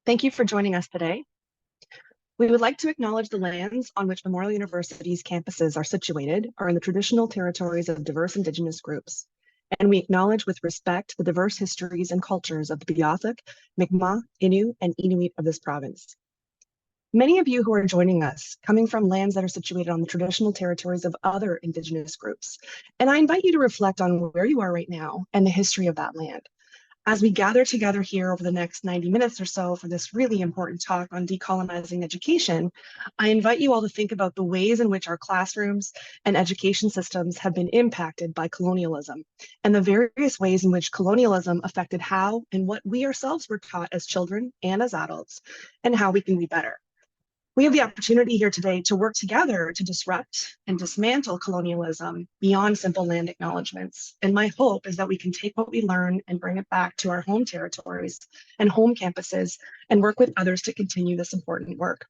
Thank you for joining us today. We would like to acknowledge the lands on which Memorial University's campuses are situated are in the traditional territories of diverse Indigenous groups, and we acknowledge with respect the diverse histories and cultures of the Beothuk, Mi'kmaq, Innu, and Inuit of this province. Many of you who are joining us coming from lands that are situated on the traditional territories of other Indigenous groups, and I invite you to reflect on where you are right now and the history of that land. As we gather together here over the next 90 minutes or so for this really important talk on decolonizing education, I invite you all to think about the ways in which our classrooms and education systems have been impacted by colonialism and the various ways in which colonialism affected how and what we ourselves were taught as children and as adults, and how we can be better. We have the opportunity here today to work together to disrupt and dismantle colonialism beyond simple land acknowledgements. And my hope is that we can take what we learn and bring it back to our home territories and home campuses and work with others to continue this important work.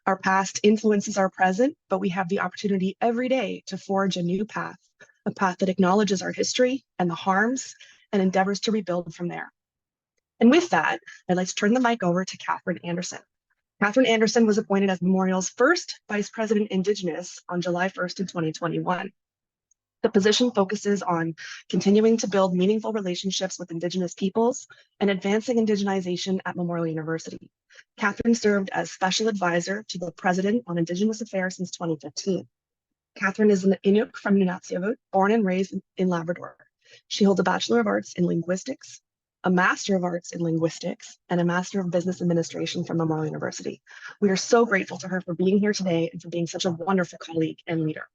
Our past influences our present, but we have the opportunity every day to forge a new path, a path that acknowledges our history and the harms and endeavors to rebuild from there. And with that, I'd like to turn the mic over to Catherine Anderson. Catherine Anderson was appointed as Memorial's first Vice President Indigenous on July 1st in 2021. The position focuses on continuing to build meaningful relationships with Indigenous peoples and advancing Indigenization at Memorial University. Catherine served as Special Advisor to the President on Indigenous Affairs since 2015. Catherine is an Inuk from Nunatsiavut, born and raised in Labrador. She holds a Bachelor of Arts in Linguistics, a Master of Arts in Linguistics, and a Master of Business Administration from Memorial University. We are so grateful to her for being here today and for being such a wonderful colleague and leader.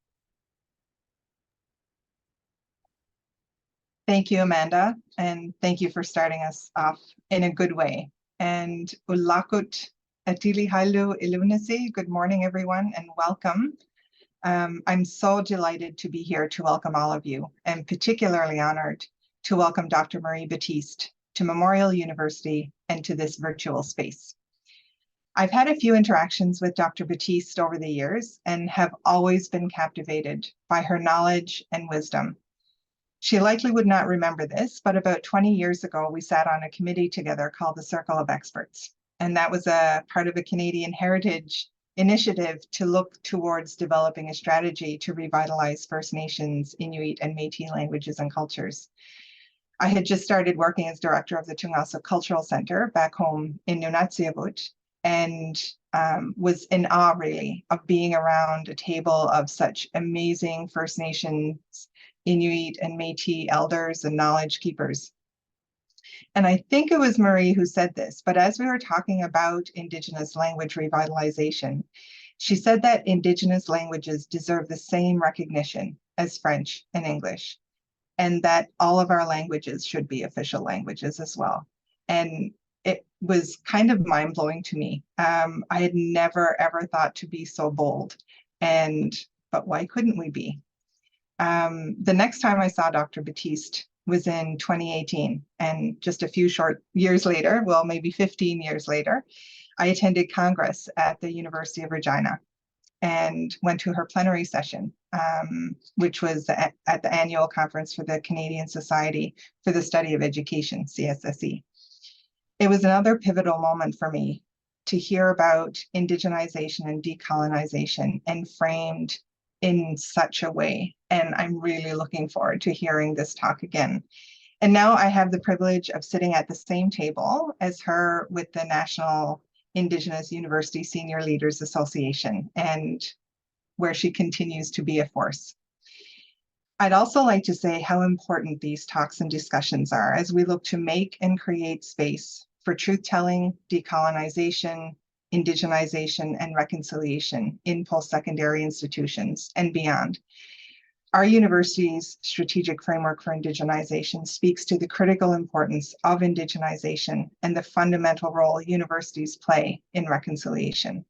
Thank you, Amanda, and thank you for starting us off in a good way. And ulakut atili hailu ilunasi. Good morning, everyone, and welcome. I'm so delighted to be here to welcome all of you, and particularly honored to welcome Dr. Marie Battiste to Memorial University and to this virtual space. I've had a few interactions with Dr. Battiste over the years and have always been captivated by her knowledge and wisdom. She likely would not remember this, but about 20 years ago, we sat on a committee together called the Circle of Experts. And that was a part of a Canadian Heritage initiative to look towards developing a strategy to revitalize First Nations, Inuit, and Métis languages and cultures. I had just started working as director of the Tungasa Cultural Center back home in Nunatsiavut, and was in awe really of being around a table of such amazing First Nations, Inuit, and Métis elders and knowledge keepers. And I think it was Marie who said this, but as we were talking about Indigenous language revitalization, she said that Indigenous languages deserve the same recognition as French and English, and that all of our languages should be official languages as well. And it was kind of mind-blowing to me. I had never, ever thought to be so bold, but why couldn't we be? The next time I saw Dr. Battiste was in 2018, and just a few short years later, well, maybe 15 years later, I attended Congress at the University of Regina and went to her plenary session, which was at the annual conference for the Canadian Society for the Study of Education, CSSE. It was another pivotal moment for me to hear about Indigenization and decolonization, and framed in such a way. And I'm really looking forward to hearing this talk again. And now I have the privilege of sitting at the same table as her with the National Indigenous University Senior Leaders Association, and where she continues to be a force. I'd also like to say how important these talks and discussions are as we look to make and create space for truth-telling, decolonization, indigenization, and reconciliation in post-secondary institutions and beyond. Our university's strategic framework for indigenization speaks to the critical importance of indigenization and the fundamental role universities play in reconciliation.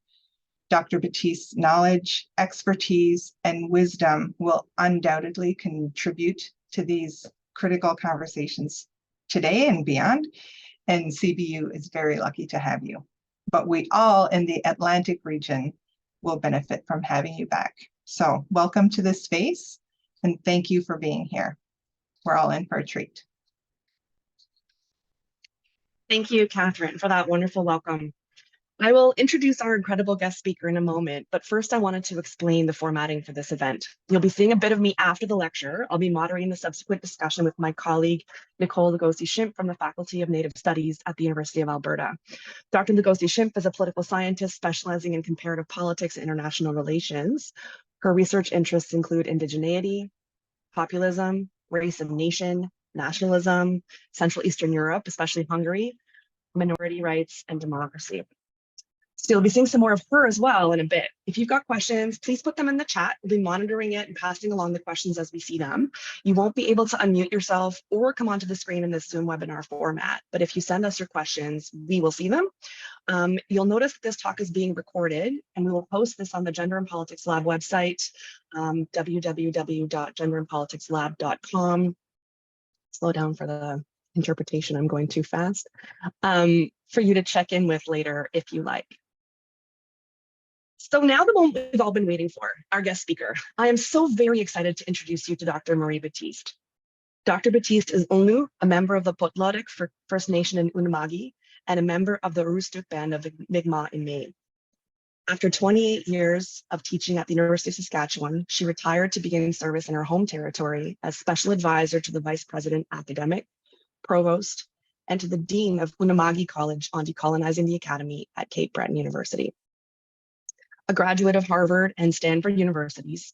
Dr. Battiste's knowledge, expertise, and wisdom will undoubtedly contribute to these critical conversations today and beyond, and CBU is very lucky to have you. But we all in the Atlantic region will benefit from having you back. So welcome to this space, and thank you for being here. We're all in for a treat. Thank you, Catherine, for that wonderful welcome. I will introduce our incredible guest speaker in a moment, but first I wanted to explain the formatting for this event. You'll be seeing a bit of me after the lecture. I'll be moderating the subsequent discussion with my colleague, Nicole Lugosi-Shimp from the Faculty of Native Studies at the University of Alberta. Dr. Lugosi-Shimp is a political scientist specializing in comparative politics and international relations. Her research interests include indigeneity, populism, race and nation, nationalism, Central Eastern Europe, especially Hungary, minority rights, and democracy. So you'll be seeing some more of her as well in a bit. If you've got questions, please put them in the chat. We'll be monitoring it and passing along the questions as we see them. You won't be able to unmute yourself or come onto the screen in this Zoom webinar format, but if you send us your questions, we will see them. You'll notice that this talk is being recorded, and we will post this on the Gender and Politics Lab website, www.genderandpoliticslab.com. Slow down for the interpretation, I'm going too fast, for you to check in with later if you like. So now the moment we've all been waiting for, our guest speaker. I am so very excited to introduce you to Dr. Marie Battiste. Dr. Battiste is Unu, a member of the Potlodik First Nation in Unama'ki, and a member of the Aroostook Band of the Mi'kmaq in Maine. After 28 years of teaching at the University of Saskatchewan, she retired to begin service in her home territory as special advisor to the Vice President Academic, Provost, and to the Dean of Unama'ki College on Decolonizing the Academy at Cape Breton University. A graduate of Harvard and Stanford universities,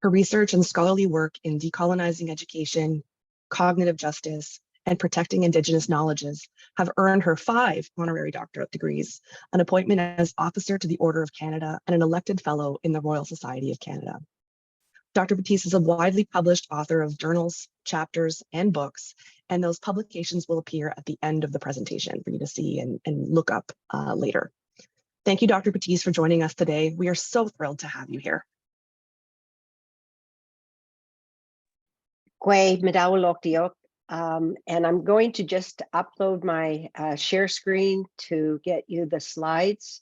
her research and scholarly work in decolonizing education, cognitive justice, and protecting Indigenous knowledges have earned her 5 honorary doctorate degrees, an appointment as Officer to the Order of Canada, and an elected fellow in the Royal Society of Canada. Dr. Battiste is a widely published author of journals, chapters, and books, and those publications will appear at the end of the presentation for you to see and look up later. Thank you, Dr. Battiste, for joining us today. We are so thrilled to have you here. And I'm going to just upload my share screen to get you the slides,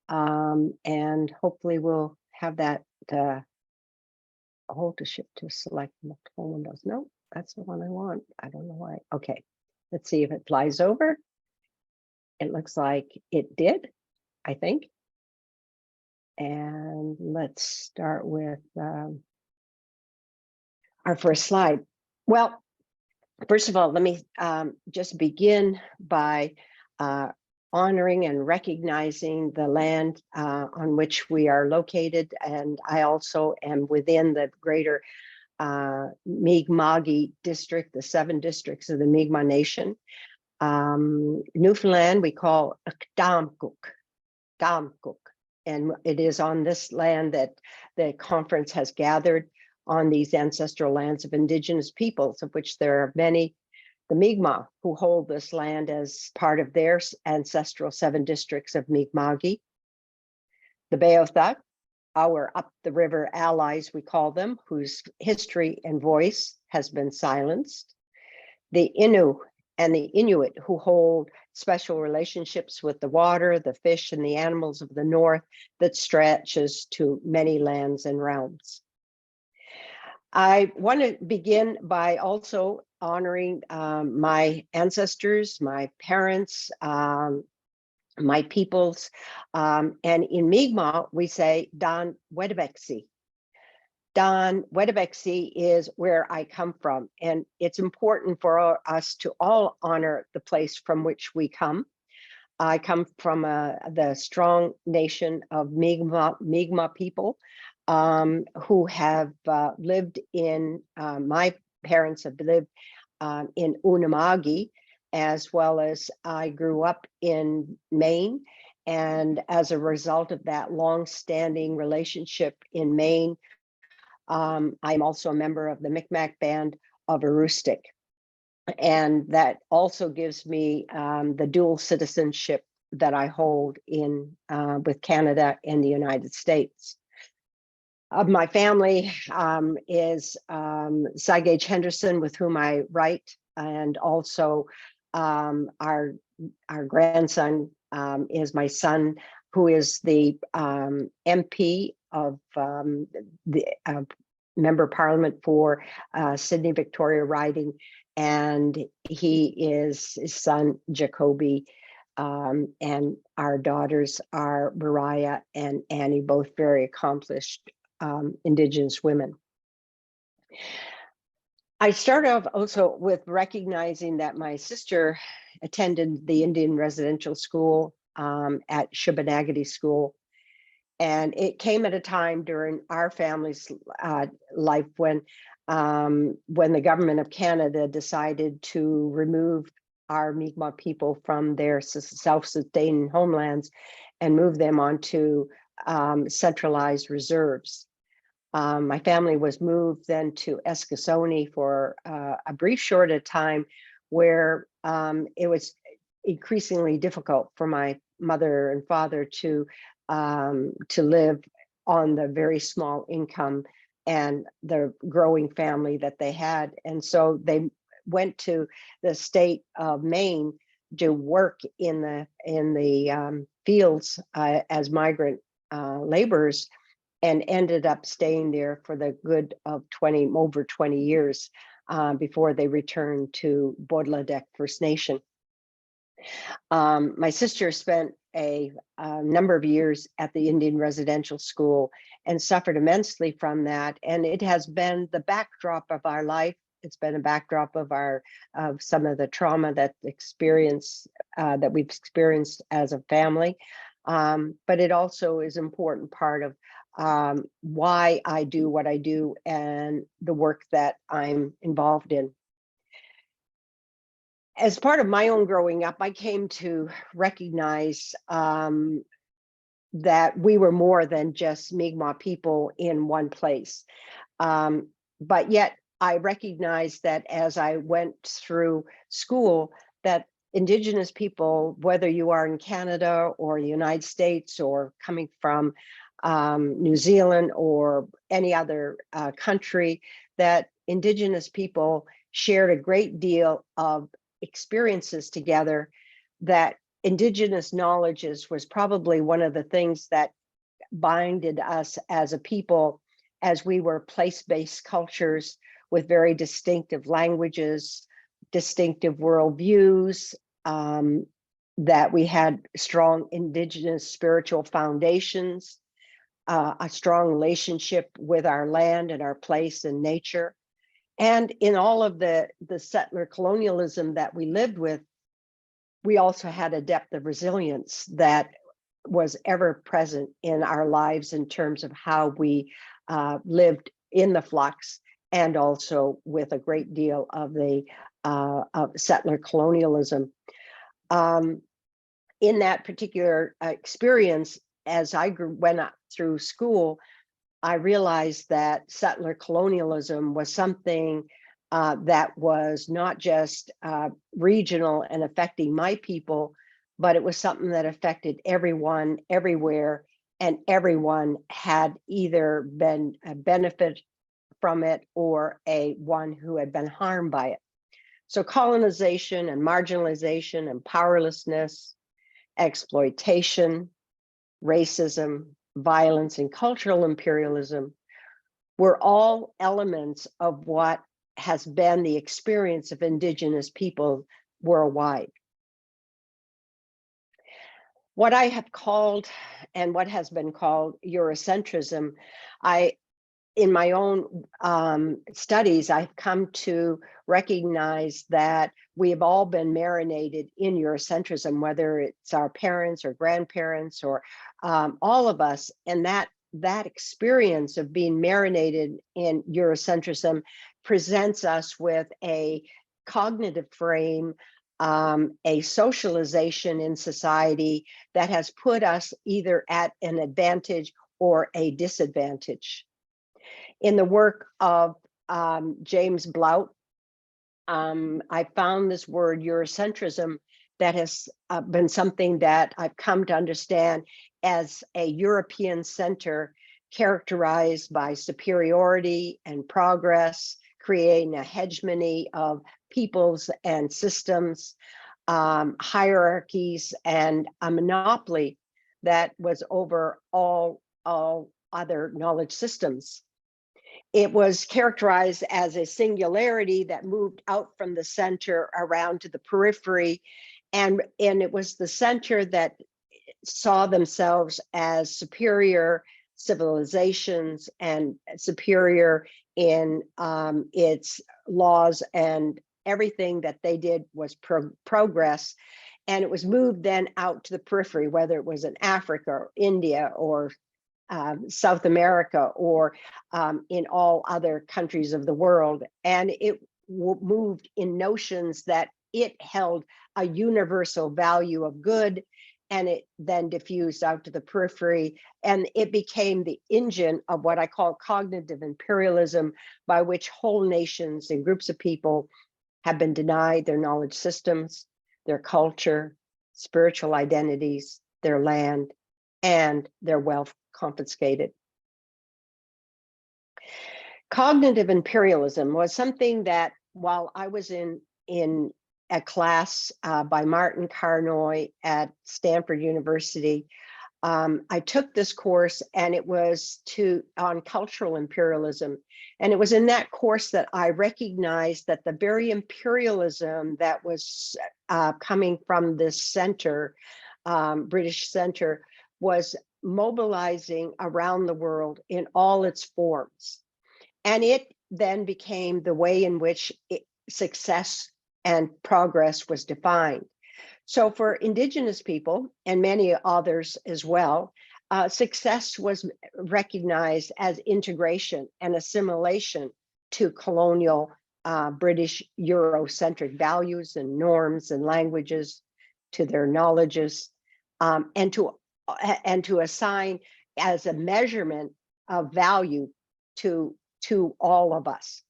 and hopefully we'll have that hold to shift to select multiple windows. No, that's the one I want. I don't know why. Okay, let's see if it flies over. It looks like it did, I think. And let's start with our first slide. Well, first of all, let me just begin by honoring and recognizing the land on which we are located. And I also am within the greater Mi'kmaq district, the 7 districts of the Mi'kmaq Nation. Newfoundland, we call Damkuk, and it is on this land that the conference has gathered on these ancestral lands of Indigenous peoples, of which there are many, the Mi'kmaq, who hold this land as part of their ancestral 7 districts of Mi'kmaq. The Beothuk, our up the river allies, we call them, whose history and voice has been silenced. The Innu and the Inuit, who hold special relationships with the water, the fish, and the animals of the north that stretches to many lands and realms. I want to begin by also honoring my ancestors, my parents, my peoples, and in Mi'kmaq we say Dan Wedebeksi. Dan Wedebeksi is where I come from, and it's important for us to all honor the place from which we come. I come from the strong nation of Mi'kmaq people who have lived in, my parents have lived in Unama'ki, as well as I grew up in Maine. And as a result of that long-standing relationship in Maine, I'm also a member of the Micmac Band of Aroostook. And that also gives me the dual citizenship that I hold in with Canada and the United States. My family is Sygage Henderson, with whom I write, and also our grandson is my son, who is the MP of the Member of Parliament for Sydney Victoria riding, and he is his son, Jacoby, and our daughters are Mariah and Annie, both very accomplished Indigenous women. I start off also with recognizing that my sister attended the Indian residential school at Shubenacadie School. And it came at a time during our family's life when the government of Canada decided to remove our Mi'kmaq people from their self-sustaining homelands and move them onto centralized reserves. My family was moved then to Eskasoni for a brief short of time where it was increasingly difficult for my mother and father to live on the very small income and the growing family that they had. And so they went to the state of Maine to work in the fields as migrant laborers, and ended up staying there for the good of over 20 years before they returned to Bodladek First Nation. My sister spent a number of years at the Indian residential school and suffered immensely from that. And it has been the backdrop of our life. It's been a backdrop of some of the trauma that we've experienced as a family. But it also is an important part of why I do what I do and the work that I'm involved in. As part of my own growing up, I came to recognize that we were more than just Mi'kmaq people in one place. But yet I recognized that as I went through school, that Indigenous people, whether you are in Canada or the United States or coming from New Zealand or any other country, that Indigenous people shared a great deal of experiences together, that Indigenous knowledges was probably one of the things that binded us as a people, as we were place-based cultures with very distinctive languages, distinctive worldviews, that we had strong Indigenous spiritual foundations, a strong relationship with our land and our place and nature. And in all of the settler colonialism that we lived with, we also had a depth of resilience that was ever present in our lives in terms of how we lived in the flux, and also with a great deal of the of settler colonialism. In that particular experience, as I went up through school, I realized that settler colonialism was something that was not just regional and affecting my people, but it was something that affected everyone, everywhere, and everyone had either been a benefit from it or one who had been harmed by it. So colonization and marginalization and powerlessness, exploitation, racism, violence, and cultural imperialism were all elements of what has been the experience of Indigenous people worldwide. What I have called, and what has been called, Eurocentrism, in my own studies, I've come to recognize that we have all been marinated in Eurocentrism, whether it's our parents or grandparents or all of us. And that experience of being marinated in Eurocentrism presents us with a cognitive frame, a socialization in society that has put us either at an advantage or a disadvantage. In the work of James Blount, I found this word Eurocentrism that has been something that I've come to understand as a European center characterized by superiority and progress, creating a hegemony of peoples and systems, hierarchies, and a monopoly that was over all other knowledge systems. it was characterized as a singularity that moved out from the center around to the periphery. And it was the center that saw themselves as superior civilizations and superior in its laws, and everything that they did was progress. And it was moved then out to the periphery, whether it was in Africa or India or South America or in all other countries of the world. And it moved in notions that it held a universal value of good, and it then diffused out to the periphery, and it became the engine of what I call cognitive imperialism, by which whole nations and groups of people have been denied their knowledge systems, their culture, spiritual identities, their land, and their wealth confiscated. Cognitive imperialism was something that, while I was in a class by Martin Carnoy at Stanford University, I took this course, and it was on cultural imperialism. And it was in that course that I recognized that the very imperialism that was coming from this center, British center, was mobilizing around the world in all its forms. And it then became the way in which success and progress was defined. So for Indigenous people, and many others as well, success was recognized as integration and assimilation to colonial British Eurocentric values and norms and languages, to their knowledges, and to assign as a measurement of value to all of us.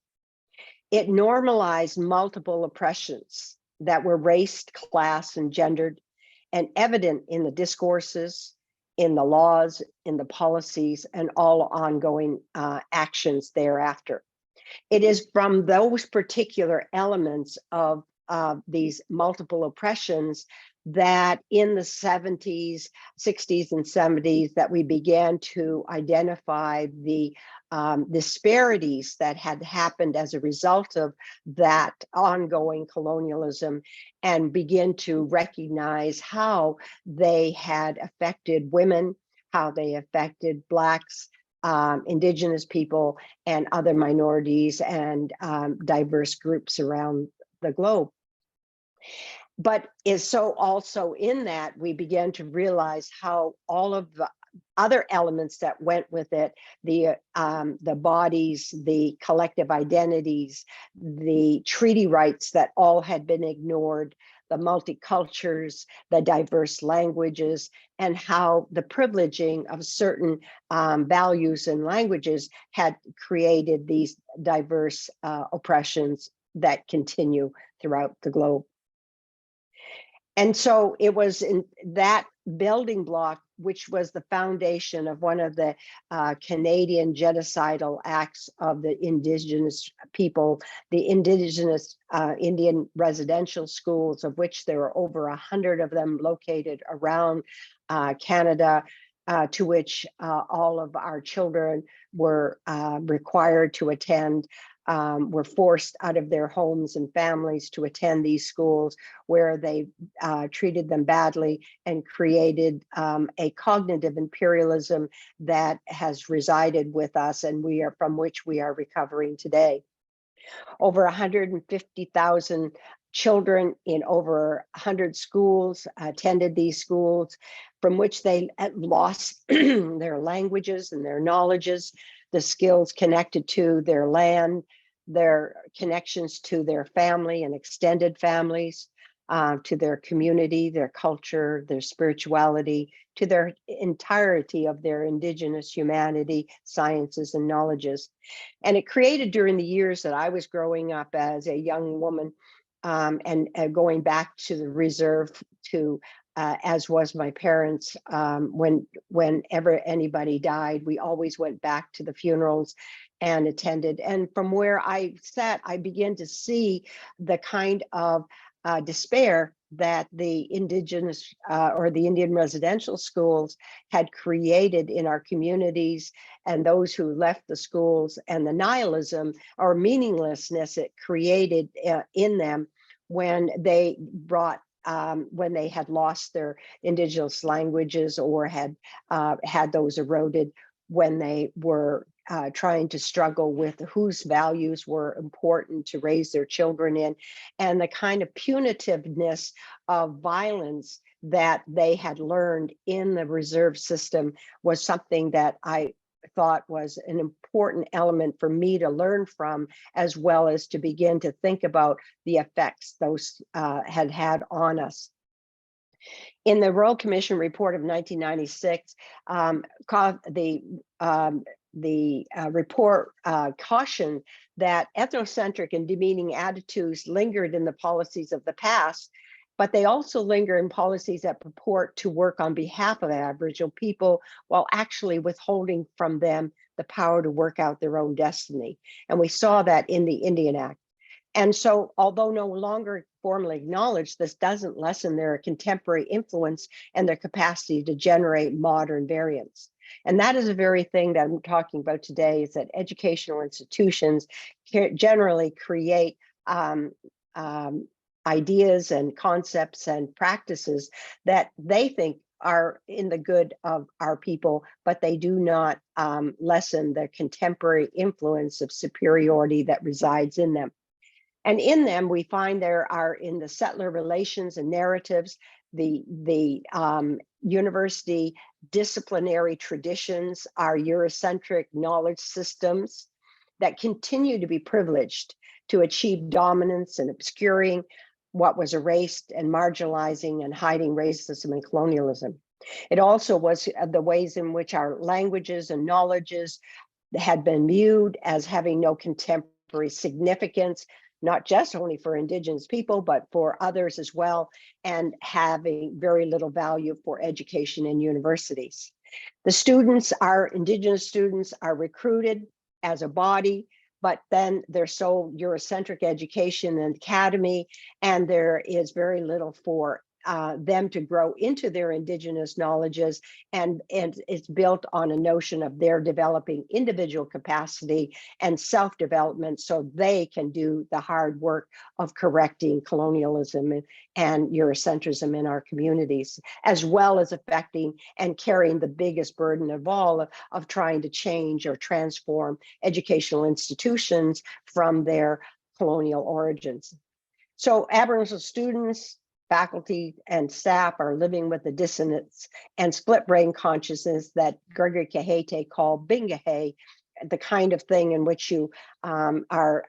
It normalized multiple oppressions that were race, class, and gendered, and evident in the discourses, in the laws, in the policies, and all ongoing actions thereafter. It is from those particular elements of these multiple oppressions that in the 70s, 60s, and 70s that we began to identify the disparities that had happened as a result of that ongoing colonialism, and begin to recognize how they had affected women, how they affected Blacks, Indigenous people, and other minorities and diverse groups around the globe. But is so also in that we began to realize how all of the other elements that went with it, the bodies, the collective identities, the treaty rights that all had been ignored, the multicultures, the diverse languages, and how the privileging of certain values and languages had created these diverse oppressions that continue throughout the globe. And so it was in that building block, which was the foundation of one of the Canadian genocidal acts of the Indigenous people, the Indigenous Indian residential schools, of which there are over 100 of them located around Canada, to which all of our children were required to attend. Were forced out of their homes and families to attend these schools, where they treated them badly and created a cognitive imperialism that has resided with us, and from which we are recovering today. Over 150,000 children in over 100 schools attended these schools, from which they lost their languages and their knowledges, the skills connected to their land, their connections to their family and extended families, to their community, their culture, their spirituality, to their entirety of their Indigenous humanity, sciences, and knowledges. And it created, during the years that I was growing up as a young woman, and going back to the reserve, to as was my parents, whenever anybody died, we always went back to the funerals and attended. And from where I sat, I began to see the kind of despair that the Indigenous or the Indian residential schools had created in our communities, and those who left the schools, and the nihilism or meaninglessness it created in them when they brought when they had lost their Indigenous languages or had had those eroded, when they were trying to struggle with whose values were important to raise their children in, and the kind of punitiveness of violence that they had learned in the reserve system was something that I thought was an important element for me to learn from, as well as to begin to think about the effects those had on us. In the Royal Commission report of 1996, the report cautioned that ethnocentric and demeaning attitudes lingered in the policies of the past, but they also linger in policies that purport to work on behalf of Aboriginal people while actually withholding from them the power to work out their own destiny. And we saw that in the Indian Act. And so, although no longer formally acknowledged, this doesn't lessen their contemporary influence and their capacity to generate modern variants. And that is the very thing that I'm talking about today, is that educational institutions generally create ideas and concepts and practices that they think are in the good of our people, but they do not lessen the contemporary influence of superiority that resides in them. And in them, we find there are, in the settler relations and narratives, the university disciplinary traditions, our Eurocentric knowledge systems that continue to be privileged to achieve dominance and obscuring what was erased and marginalizing and hiding racism and colonialism. It also was the ways in which our languages and knowledges had been viewed as having no contemporary significance, not just only for Indigenous people, but for others as well, and having very little value for education in universities. The students, our Indigenous students, are recruited as a body, but then they're so Eurocentric education and academy, and there is very little for them to grow into their Indigenous knowledges, and it's built on a notion of their developing individual capacity and self-development so they can do the hard work of correcting colonialism and Eurocentrism in our communities, as well as affecting and carrying the biggest burden of all of trying to change or transform educational institutions from their colonial origins. So Aboriginal students, faculty, and staff are living with the dissonance and split brain consciousness that Gregory Kahete called bingahe, the kind of thing in which you are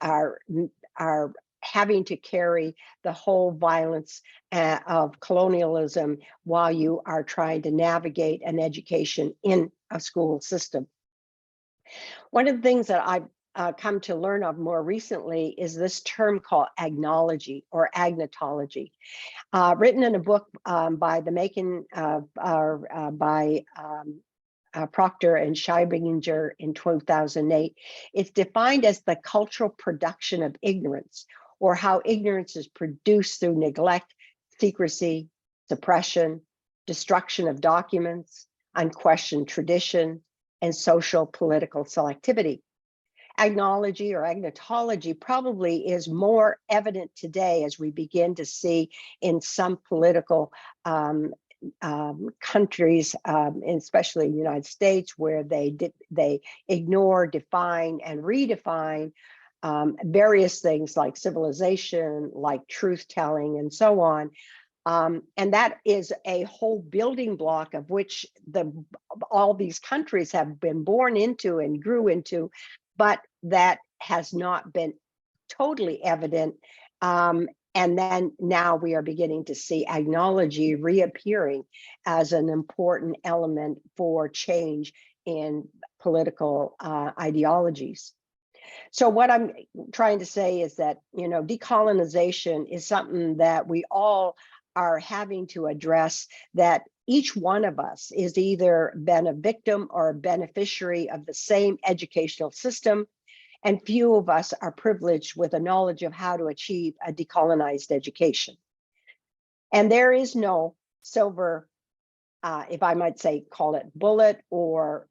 having to carry the whole violence of colonialism while you are trying to navigate an education in a school system. One of the things that I've come to learn of more recently is this term called agnology or agnotology, written in a book by the Macon by Proctor and Scheibinger in 2008. It's defined as the cultural production of ignorance, or how ignorance is produced through neglect, secrecy, suppression, destruction of documents, unquestioned tradition, and social political selectivity. Agnology or agnotology probably is more evident today as we begin to see in some political countries, especially in the United States, where they ignore, define, and redefine various things like civilization, like truth-telling, and so on. And that is a whole building block of which all these countries have been born into and grew into, but that has not been totally evident. And then now we are beginning to see agnology reappearing as an important element for change in political ideologies. So what I'm trying to say is that, decolonization is something that we all are having to address, that each one of us is either been a victim or a beneficiary of the same educational system, and few of us are privileged with a knowledge of how to achieve a decolonized education. And there is no silver, if I might say, call it bullet, or,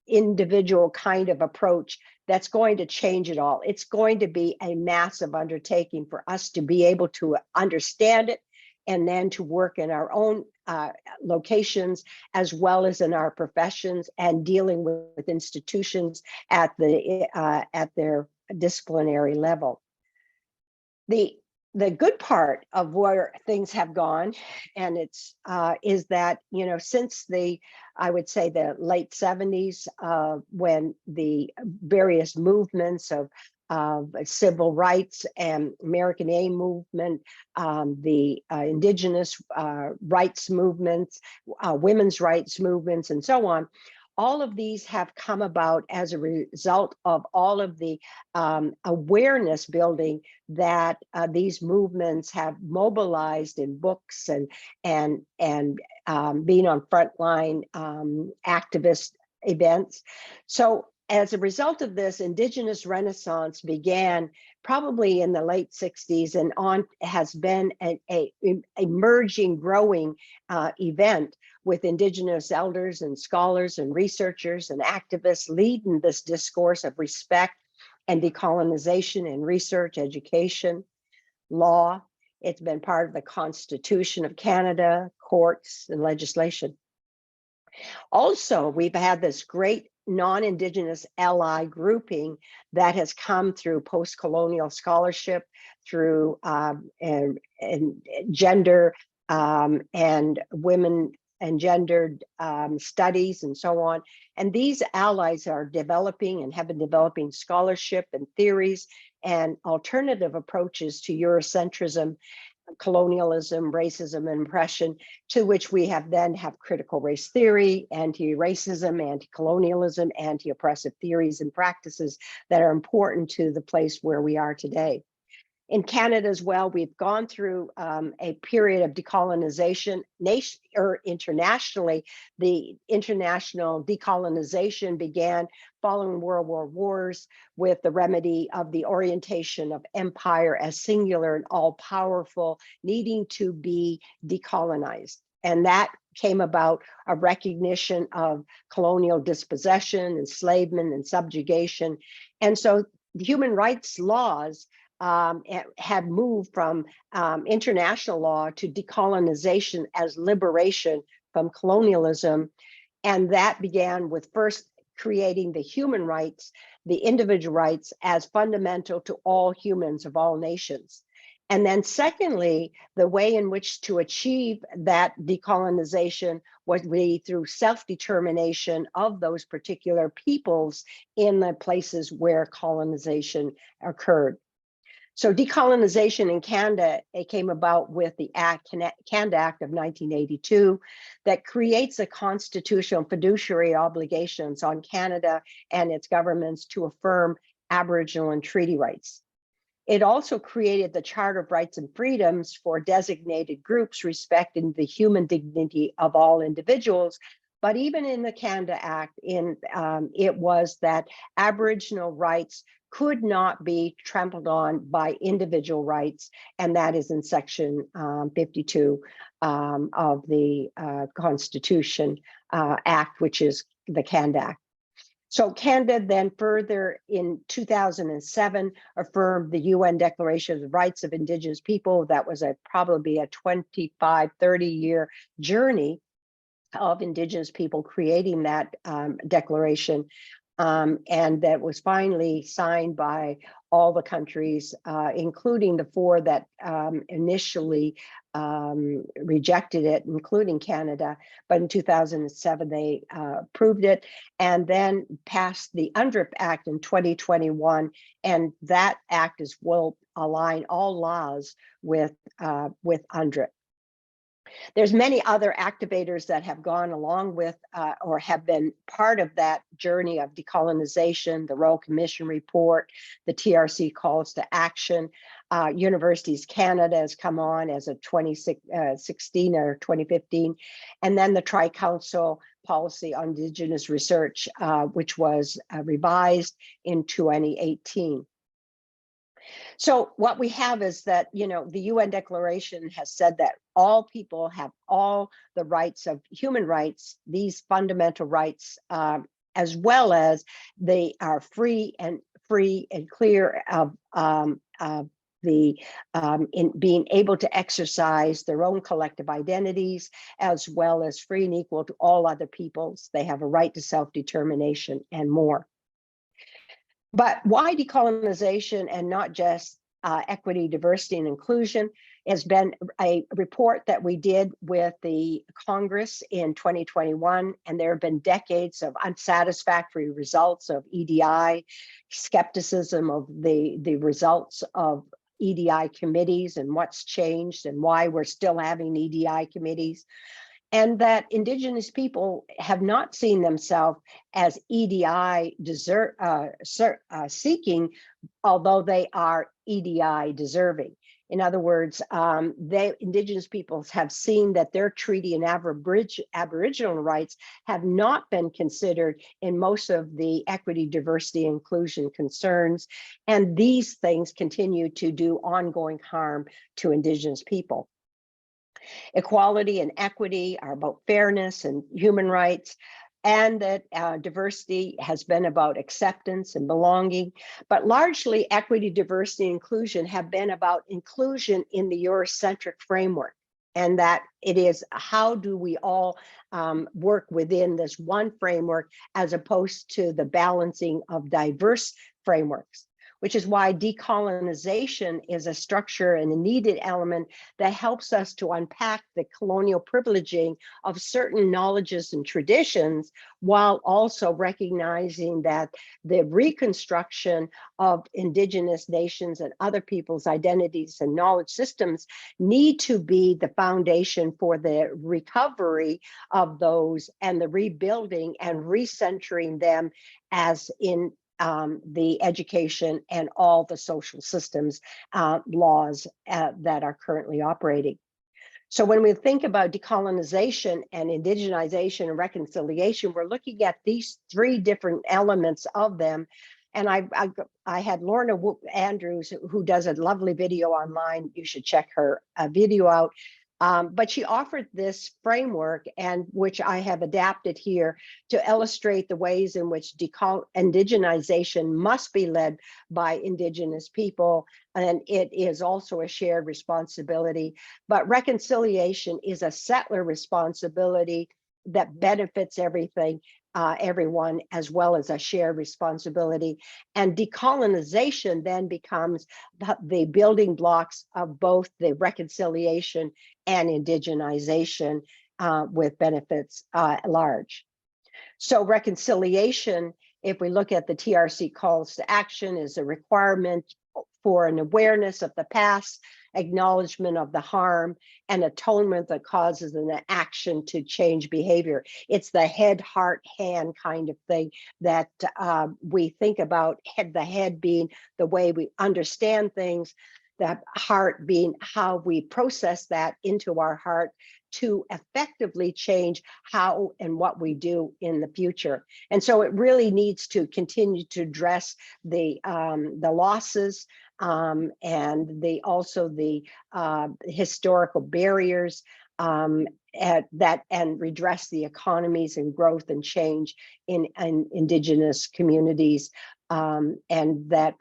individual kind of approach that's going to change it all. It's going to be a massive undertaking for us to be able to understand it, and then to work in our own locations as well as in our professions, and dealing with institutions at their disciplinary level. The good part of where things have gone, and it's is that, since I would say the late 70s, when the various movements of civil rights and American AIM movement, the Indigenous rights movements, women's rights movements, and so on, all of these have come about as a result of all of the awareness building that these movements have mobilized in books and being on frontline activist events. So as a result of this, Indigenous Renaissance began probably in the late 60s and on, has been a emerging, growing event, with Indigenous elders and scholars and researchers and activists leading this discourse of respect and decolonization in research, education, law. It's been part of the Constitution of Canada, courts, and legislation. Also, we've had this great non-Indigenous ally grouping that has come through post-colonial scholarship, through and gender and women and gendered studies, and so on. And these allies are developing and have been developing scholarship and theories and alternative approaches to Eurocentrism, colonialism, racism, and oppression, to which we have critical race theory, anti-racism, anti-colonialism, anti-oppressive theories and practices that are important to the place where we are today. In Canada as well, we've gone through a period of decolonization. Internationally, the international decolonization began following World War Wars with the remedy of the orientation of empire as singular and all-powerful, needing to be decolonized. And that came about a recognition of colonial dispossession, enslavement, and subjugation. And so the human rights laws had moved from international law to decolonization as liberation from colonialism. And that began with first creating the human rights, the individual rights, as fundamental to all humans of all nations. And then secondly, the way in which to achieve that decolonization would be through self-determination of those particular peoples in the places where colonization occurred. So decolonization in Canada, it came about with the Canada Act of 1982 that creates a constitutional fiduciary obligations on Canada and its governments to affirm Aboriginal and treaty rights. It also created the Charter of Rights and Freedoms for designated groups respecting the human dignity of all individuals. But even in the Canada Act, it was that Aboriginal rights could not be trampled on by individual rights, and that is in section 52 of the Constitution Act, which is the Canada Act. So Canada then further in 2007 affirmed the UN Declaration of the Rights of Indigenous People. That was probably a 25, 30-year journey of Indigenous people creating that declaration. And that was finally signed by all the countries, including the 4 that initially rejected it, including Canada. But in 2007, they approved it and then passed the UNDRIP Act in 2021. And that act will align all laws with UNDRIP. There's many other activators that have gone along with or have been part of that journey of decolonization, the Royal Commission report, the TRC calls to action. Universities Canada has come on as of 2016 or 2015. And then the Tri-Council Policy on Indigenous Research, which was revised in 2018. So what we have is that, the UN Declaration has said that all people have all the rights of human rights, these fundamental rights, as well as they are free and clear of the in being able to exercise their own collective identities, as well as free and equal to all other peoples. They have a right to self-determination and more. But why decolonization and not just equity, diversity, and inclusion has been a report that we did with the Congress in 2021, and there have been decades of unsatisfactory results of EDI, skepticism of the results of EDI committees and what's changed and why we're still having EDI committees. And that Indigenous people have not seen themselves as EDI seeking, although they are EDI deserving. In other words, Indigenous peoples have seen that their treaty and Aboriginal rights have not been considered in most of the equity, diversity, inclusion concerns. And these things continue to do ongoing harm to Indigenous people. Equality and equity are about fairness and human rights, and that diversity has been about acceptance and belonging. But largely, equity, diversity, and inclusion have been about inclusion in the Eurocentric framework, and that it is how do we all work within this one framework as opposed to the balancing of diverse frameworks. Which is why decolonization is a structure and a needed element that helps us to unpack the colonial privileging of certain knowledges and traditions, while also recognizing that the reconstruction of Indigenous nations and other people's identities and knowledge systems need to be the foundation for the recovery of those and the rebuilding and recentering them as in the education and all the social systems laws that are currently operating. So when we think about decolonization and indigenization and reconciliation, we're looking at these three different elements of them. And I had Lorna Andrews, who does a lovely video online. You should check her video out. But she offered this framework, and which I have adapted here to illustrate the ways in which indigenization must be led by Indigenous people, and it is also a shared responsibility. But reconciliation is a settler responsibility that benefits everyone, as well as a shared responsibility. And decolonization then becomes the building blocks of both the reconciliation and indigenization with benefits large. So reconciliation, if we look at the TRC calls to action, is a requirement for an awareness of the past, acknowledgement of the harm, and atonement that causes an action to change behavior. It's the head, heart, hand kind of thing that we think about, the head being the way we understand things, the heart being how we process that into our heart to effectively change how and what we do in the future. And so it really needs to continue to address the losses and also the historical barriers and redress the economies and growth and change in Indigenous communities, and that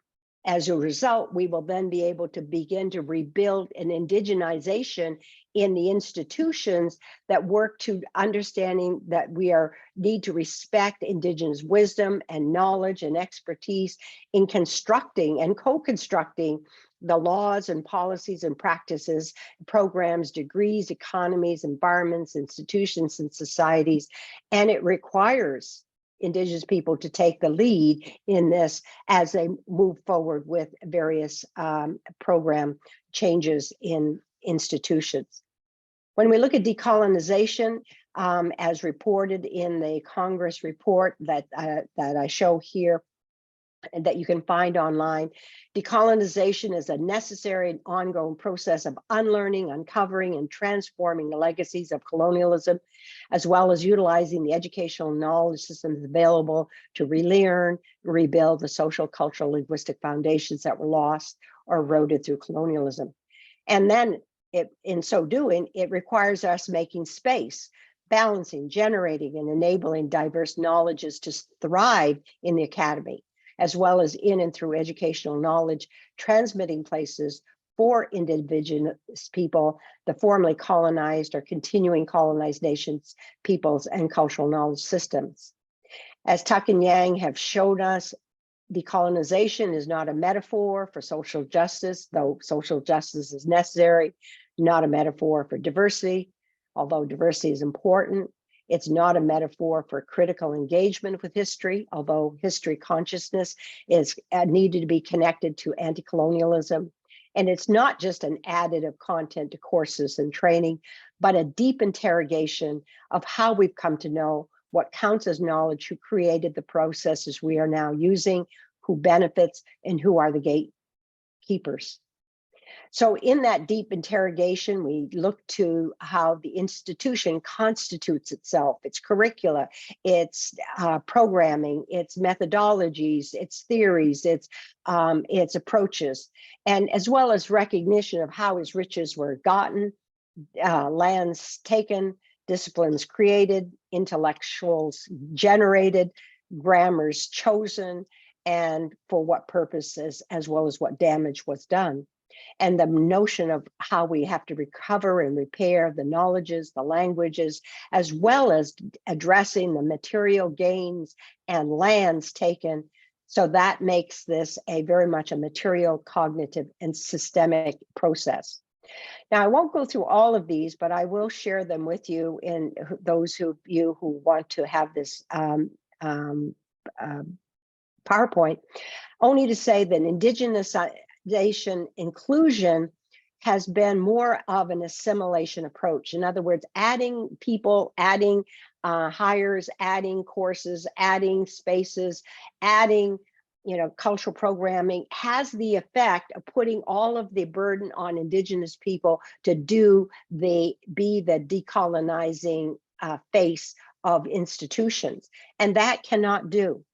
as a result, we will then be able to begin to rebuild an indigenization in the institutions that work to understanding that we need to respect Indigenous wisdom and knowledge and expertise in constructing and co-constructing the laws and policies and practices, programs, degrees, economies, environments, institutions, and societies. And it requires Indigenous people to take the lead in this as they move forward with various program changes in institutions. When we look at decolonization, as reported in the Congress report that I show here, and that you can find online, decolonization is a necessary and ongoing process of unlearning, uncovering, and transforming the legacies of colonialism, as well as utilizing the educational knowledge systems available to relearn, rebuild the social, cultural, linguistic foundations that were lost or eroded through colonialism. And then in so doing, it requires us making space, balancing, generating, and enabling diverse knowledges to thrive in the academy, as well as in and through educational knowledge, transmitting places for indigenous people, the formerly colonized or continuing colonized nations, peoples, and cultural knowledge systems. As Tuck and Yang have shown us, decolonization is not a metaphor for social justice, though social justice is necessary, not a metaphor for diversity, although diversity is important. It's not a metaphor for critical engagement with history, although history consciousness is needed to be connected to anti-colonialism. And it's not just an additive content to courses and training, but a deep interrogation of how we've come to know what counts as knowledge, who created the processes we are now using, who benefits, and who are the gatekeepers. So in that deep interrogation, we look to how the institution constitutes itself, its curricula, its programming, its methodologies, its theories, its approaches, and as well as recognition of how its riches were gotten, lands taken, disciplines created, intellectuals generated, grammars chosen, and for what purposes, as well as what damage was done. And the notion of how we have to recover and repair the knowledges, the languages, as well as addressing the material gains and lands taken. So that makes this a very much a material, cognitive, and systemic process. Now, I won't go through all of these, but I will share them with you in those of you who want to have this PowerPoint, only to say that Indigenization inclusion has been more of an assimilation approach. In other words, adding people, adding hires, adding courses, adding spaces, adding cultural programming has the effect of putting all of the burden on Indigenous people to be the decolonizing face of institutions. And that cannot do.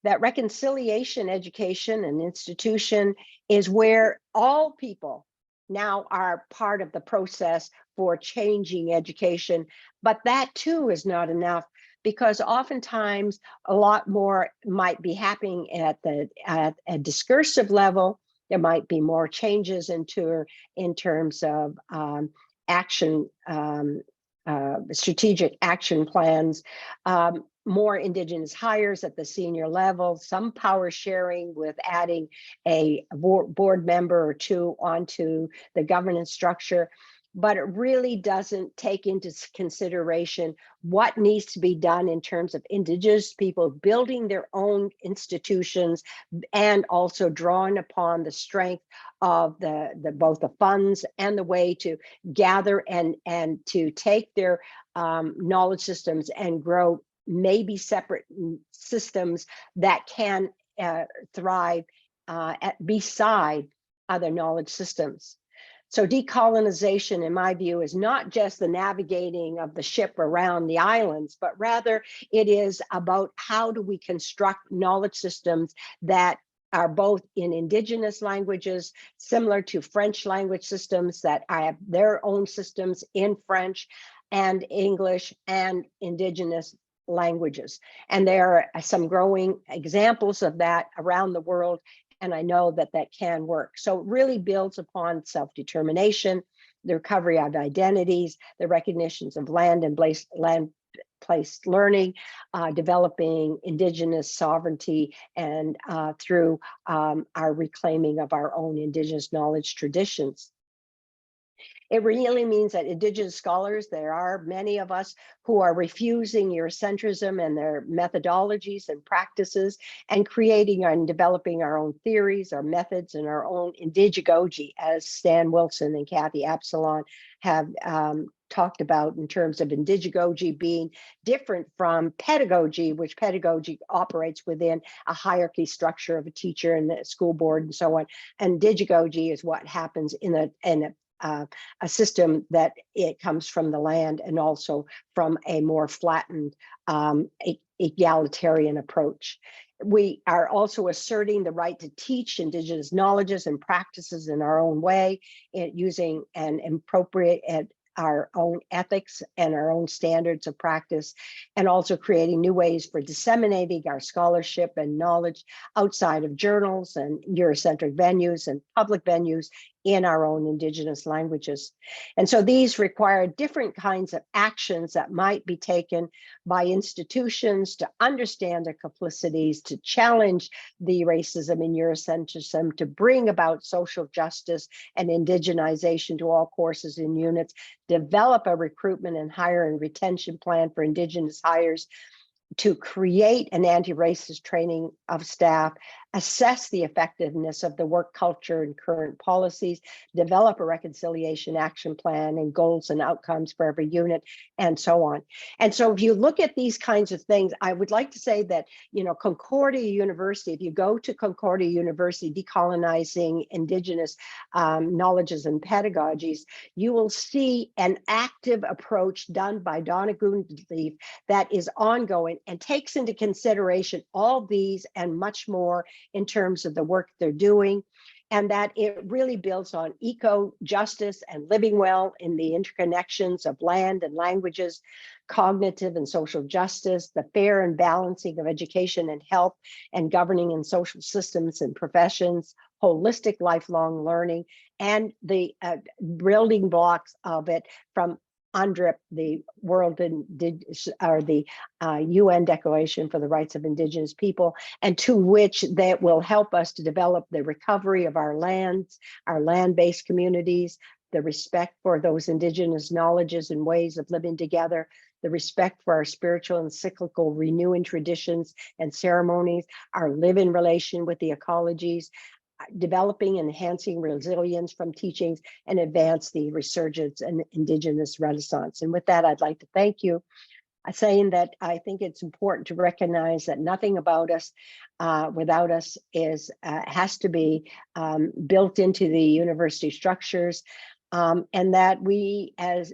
That reconciliation education and institution is where all people now are part of the process for changing education. But that too is not enough, because oftentimes a lot more might be happening at a discursive level. There might be more changes in terms of action, strategic action plans, more Indigenous hires at the senior level, some power sharing with adding a board member or two onto the governance structure. But it really doesn't take into consideration what needs to be done in terms of Indigenous people building their own institutions, and also drawing upon the strength of both the funds and the way to gather and to take their knowledge systems and grow maybe separate systems that can thrive beside other knowledge systems. So decolonization, in my view, is not just the navigating of the ship around the islands, but rather it is about how do we construct knowledge systems that are both in Indigenous languages, similar to French language systems that have their own systems in French and English and Indigenous languages. And there are some growing examples of that around the world. And I know that that can work. So it really builds upon self-determination, the recovery of identities, the recognitions of land and place learning, developing Indigenous sovereignty, and through our reclaiming of our own Indigenous knowledge traditions. It really means that Indigenous scholars, there are many of us who are refusing Eurocentrism and their methodologies and practices, and creating and developing our own theories, our methods, and our own indigegogy, as Stan Wilson and Kathy Absalon have talked about, in terms of indigegogy being different from pedagogy, which pedagogy operates within a hierarchy structure of a teacher and the school board and so on. And indigegogy is what happens in a system that it comes from the land, and also from a more flattened egalitarian approach. We are also asserting the right to teach Indigenous knowledges and practices in our own way, using and appropriate our own ethics and our own standards of practice, and also creating new ways for disseminating our scholarship and knowledge outside of journals and Eurocentric venues and public venues in our own Indigenous languages. And so these require different kinds of actions that might be taken by institutions to understand their complicities, to challenge the racism and Eurocentrism, to bring about social justice and indigenization to all courses and units, develop a recruitment and hire and retention plan for Indigenous hires, to create an anti-racist training of staff, assess the effectiveness of the work culture and current policies, develop a reconciliation action plan and goals and outcomes for every unit, and so on. And so if you look at these kinds of things, I would like to say that, Concordia University, if you go to Concordia University, Decolonizing Indigenous Knowledges and Pedagogies, you will see an active approach done by Donna Goonleaf that is ongoing and takes into consideration all these and much more in terms of the work they're doing, and that it really builds on eco-justice and living well in the interconnections of land and languages, cognitive and social justice, the fair and balancing of education and health, and governing and social systems and professions, holistic lifelong learning, and the building blocks of it from UNDRIP, the UN Declaration for the Rights of Indigenous People, and to which that will help us to develop the recovery of our lands, our land-based communities, the respect for those Indigenous knowledges and ways of living together, the respect for our spiritual and cyclical renewing traditions and ceremonies, our live-in relation with the ecologies, developing and enhancing resilience from teachings, and advance the resurgence and Indigenous Renaissance. And with that, I'd like to thank you, saying that I think it's important to recognize that nothing about us without us has to be built into the university structures, and that we, as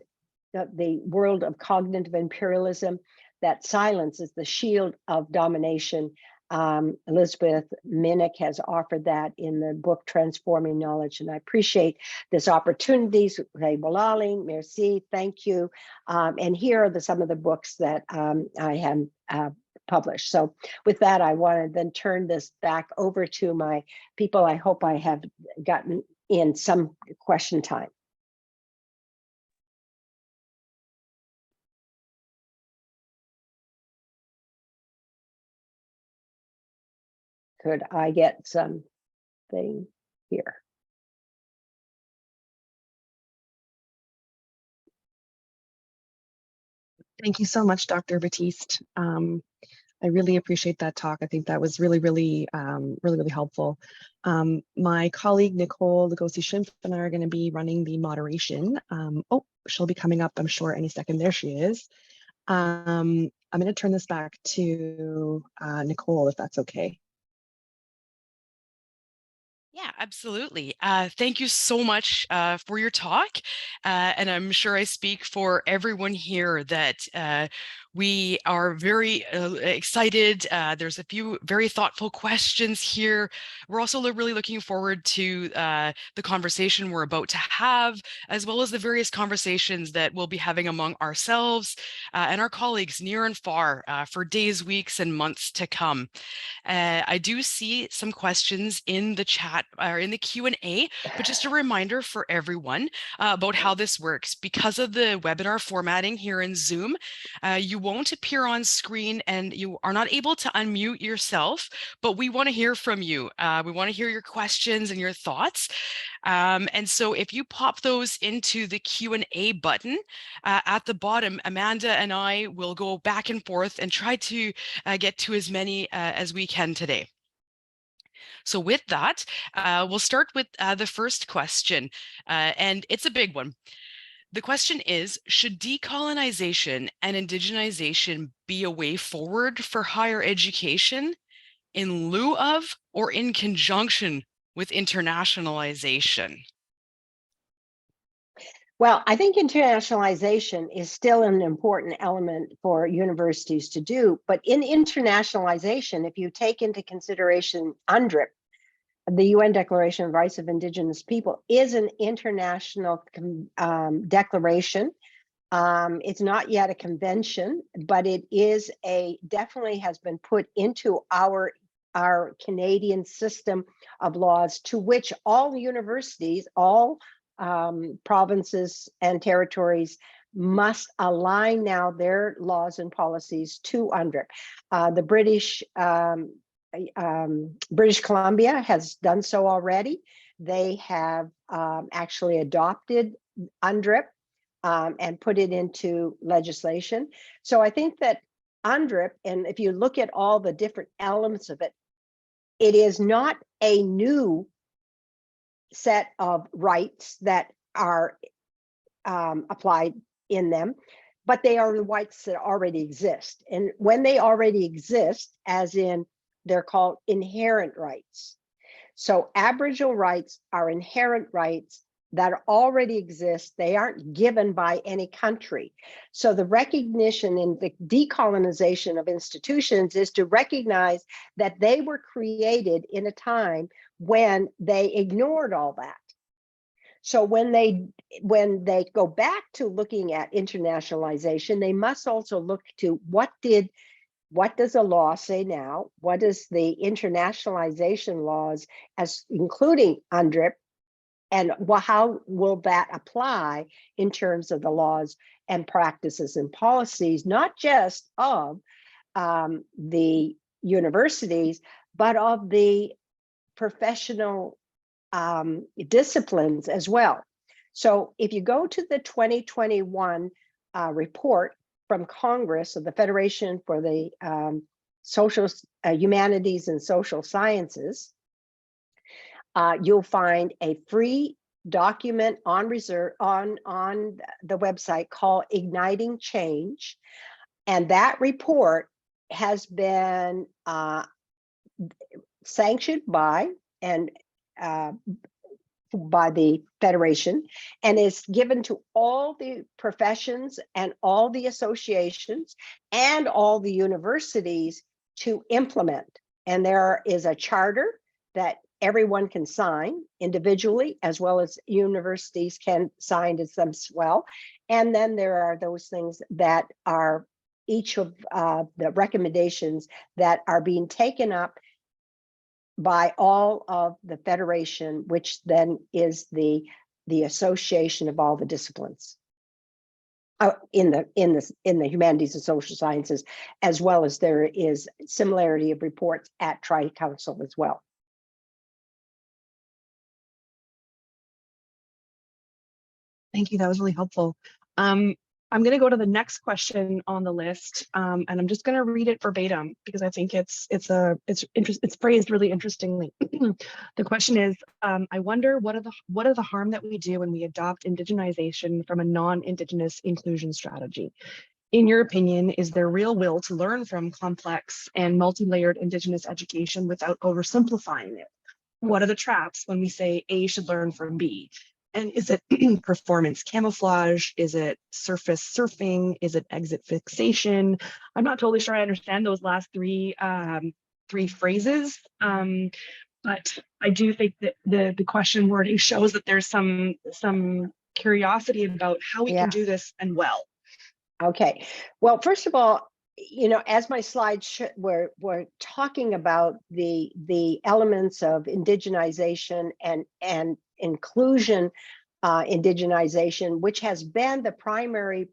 the world of cognitive imperialism, that silence is the shield of domination. Elizabeth Minnick has offered that in the book Transforming Knowledge, and I appreciate this opportunity. Merci, thank you. And here are some of the books that I have published. So with that, I want to then turn this back over to my people. I hope I have gotten in some question time. Could I get something here? Thank you so much, Dr. Battiste. I really appreciate that talk. I think that was really helpful. My colleague, Nicole Lugosi-Schimpf, and I are going to be running the moderation. Oh, she'll be coming up, I'm sure, any second. There she is. I'm going to turn this back to Nicole, if that's okay. Yeah, absolutely. Thank you so much for your talk. And I'm sure I speak for everyone here that we are very excited. There's a few very thoughtful questions here. We're also really looking forward to the conversation we're about to have, as well as the various conversations that we'll be having among ourselves and our colleagues near and far for days, weeks, and months to come. I do see some questions in the chat or in the Q&A, but just a reminder for everyone about how this works. Because of the webinar formatting here in Zoom, you won't appear on screen and you are not able to unmute yourself, but we want to hear from you. We want to hear your questions and your thoughts. And so if you pop those into the Q&A button at the bottom, Amanda and I will go back and forth and try to get to as many as we can today. So with that, we'll start with the first question, and it's a big one. The question is, should decolonization and indigenization be a way forward for higher education in lieu of or in conjunction with internationalization? Well, I think internationalization is still an important element for universities to do, but in internationalization, if you take into consideration UNDRIP, the UN Declaration of Rights of Indigenous People is an international declaration. It's not yet a convention, but it is definitely has been put into our Canadian system of laws, to which all universities, all provinces and territories must align now their laws and policies to UNDRIP. The British Columbia has done so already. They have actually adopted UNDRIP and put it into legislation. So I think that UNDRIP, and if you look at all the different elements of it, it is not a new set of rights that are applied in them, but they are the rights that already exist. And when they already exist, as in they're called inherent rights. So Aboriginal rights are inherent rights that already exist. They aren't given by any country. So the recognition in the decolonization of institutions is to recognize that they were created in a time when they ignored all that. So when they go back to looking at internationalization, they must also look to what does the law say now? What does the internationalization laws, as including UNDRIP, and how will that apply in terms of the laws and practices and policies, not just of the universities, but of the professional disciplines as well. So if you go to the 2021 report from Congress of the Federation for the Social Humanities and Social Sciences, you'll find a free document on reserve on the website called Igniting Change, and that report has been sanctioned by the Federation, and is given to all the professions and all the associations and all the universities to implement. And there is a charter that everyone can sign individually, as well as universities can sign as them as well. And then there are those things that are each of the recommendations that are being taken up by all of the Federation, which then is the association of all the disciplines in the humanities and social sciences, as well as there is similarity of reports at Tri-Council as well. Thank you. That was really helpful. I'm going to go to the next question on the list, and I'm just going to read it verbatim because I think it's phrased really interestingly. The question is, I wonder what are the harm that we do when we adopt indigenization from a non-Indigenous inclusion strategy? In your opinion, is there real will to learn from complex and multi-layered Indigenous education without oversimplifying it? What are the traps when we say A should learn from B? And is it performance camouflage? Is it surface surfing? Is it exit fixation? I'm not totally sure I understand those last three phrases, but I do think that the question wording shows that there's some curiosity about how we can do this and well. Okay, well, first of all, as my slides we're talking about the elements of indigenization and inclusion indigenization, which has been the primary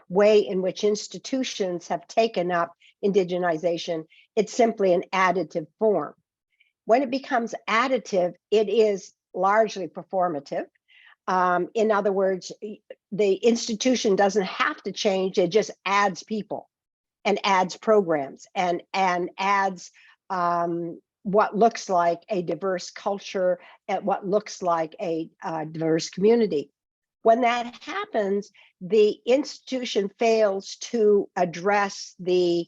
way in which institutions have taken up indigenization. It's simply an additive form. When it becomes additive, it is largely performative. In other words, the institution doesn't have to change, it just adds people and adds programs and adds what looks like a diverse culture and what looks like a diverse community. When that happens, the institution fails to address the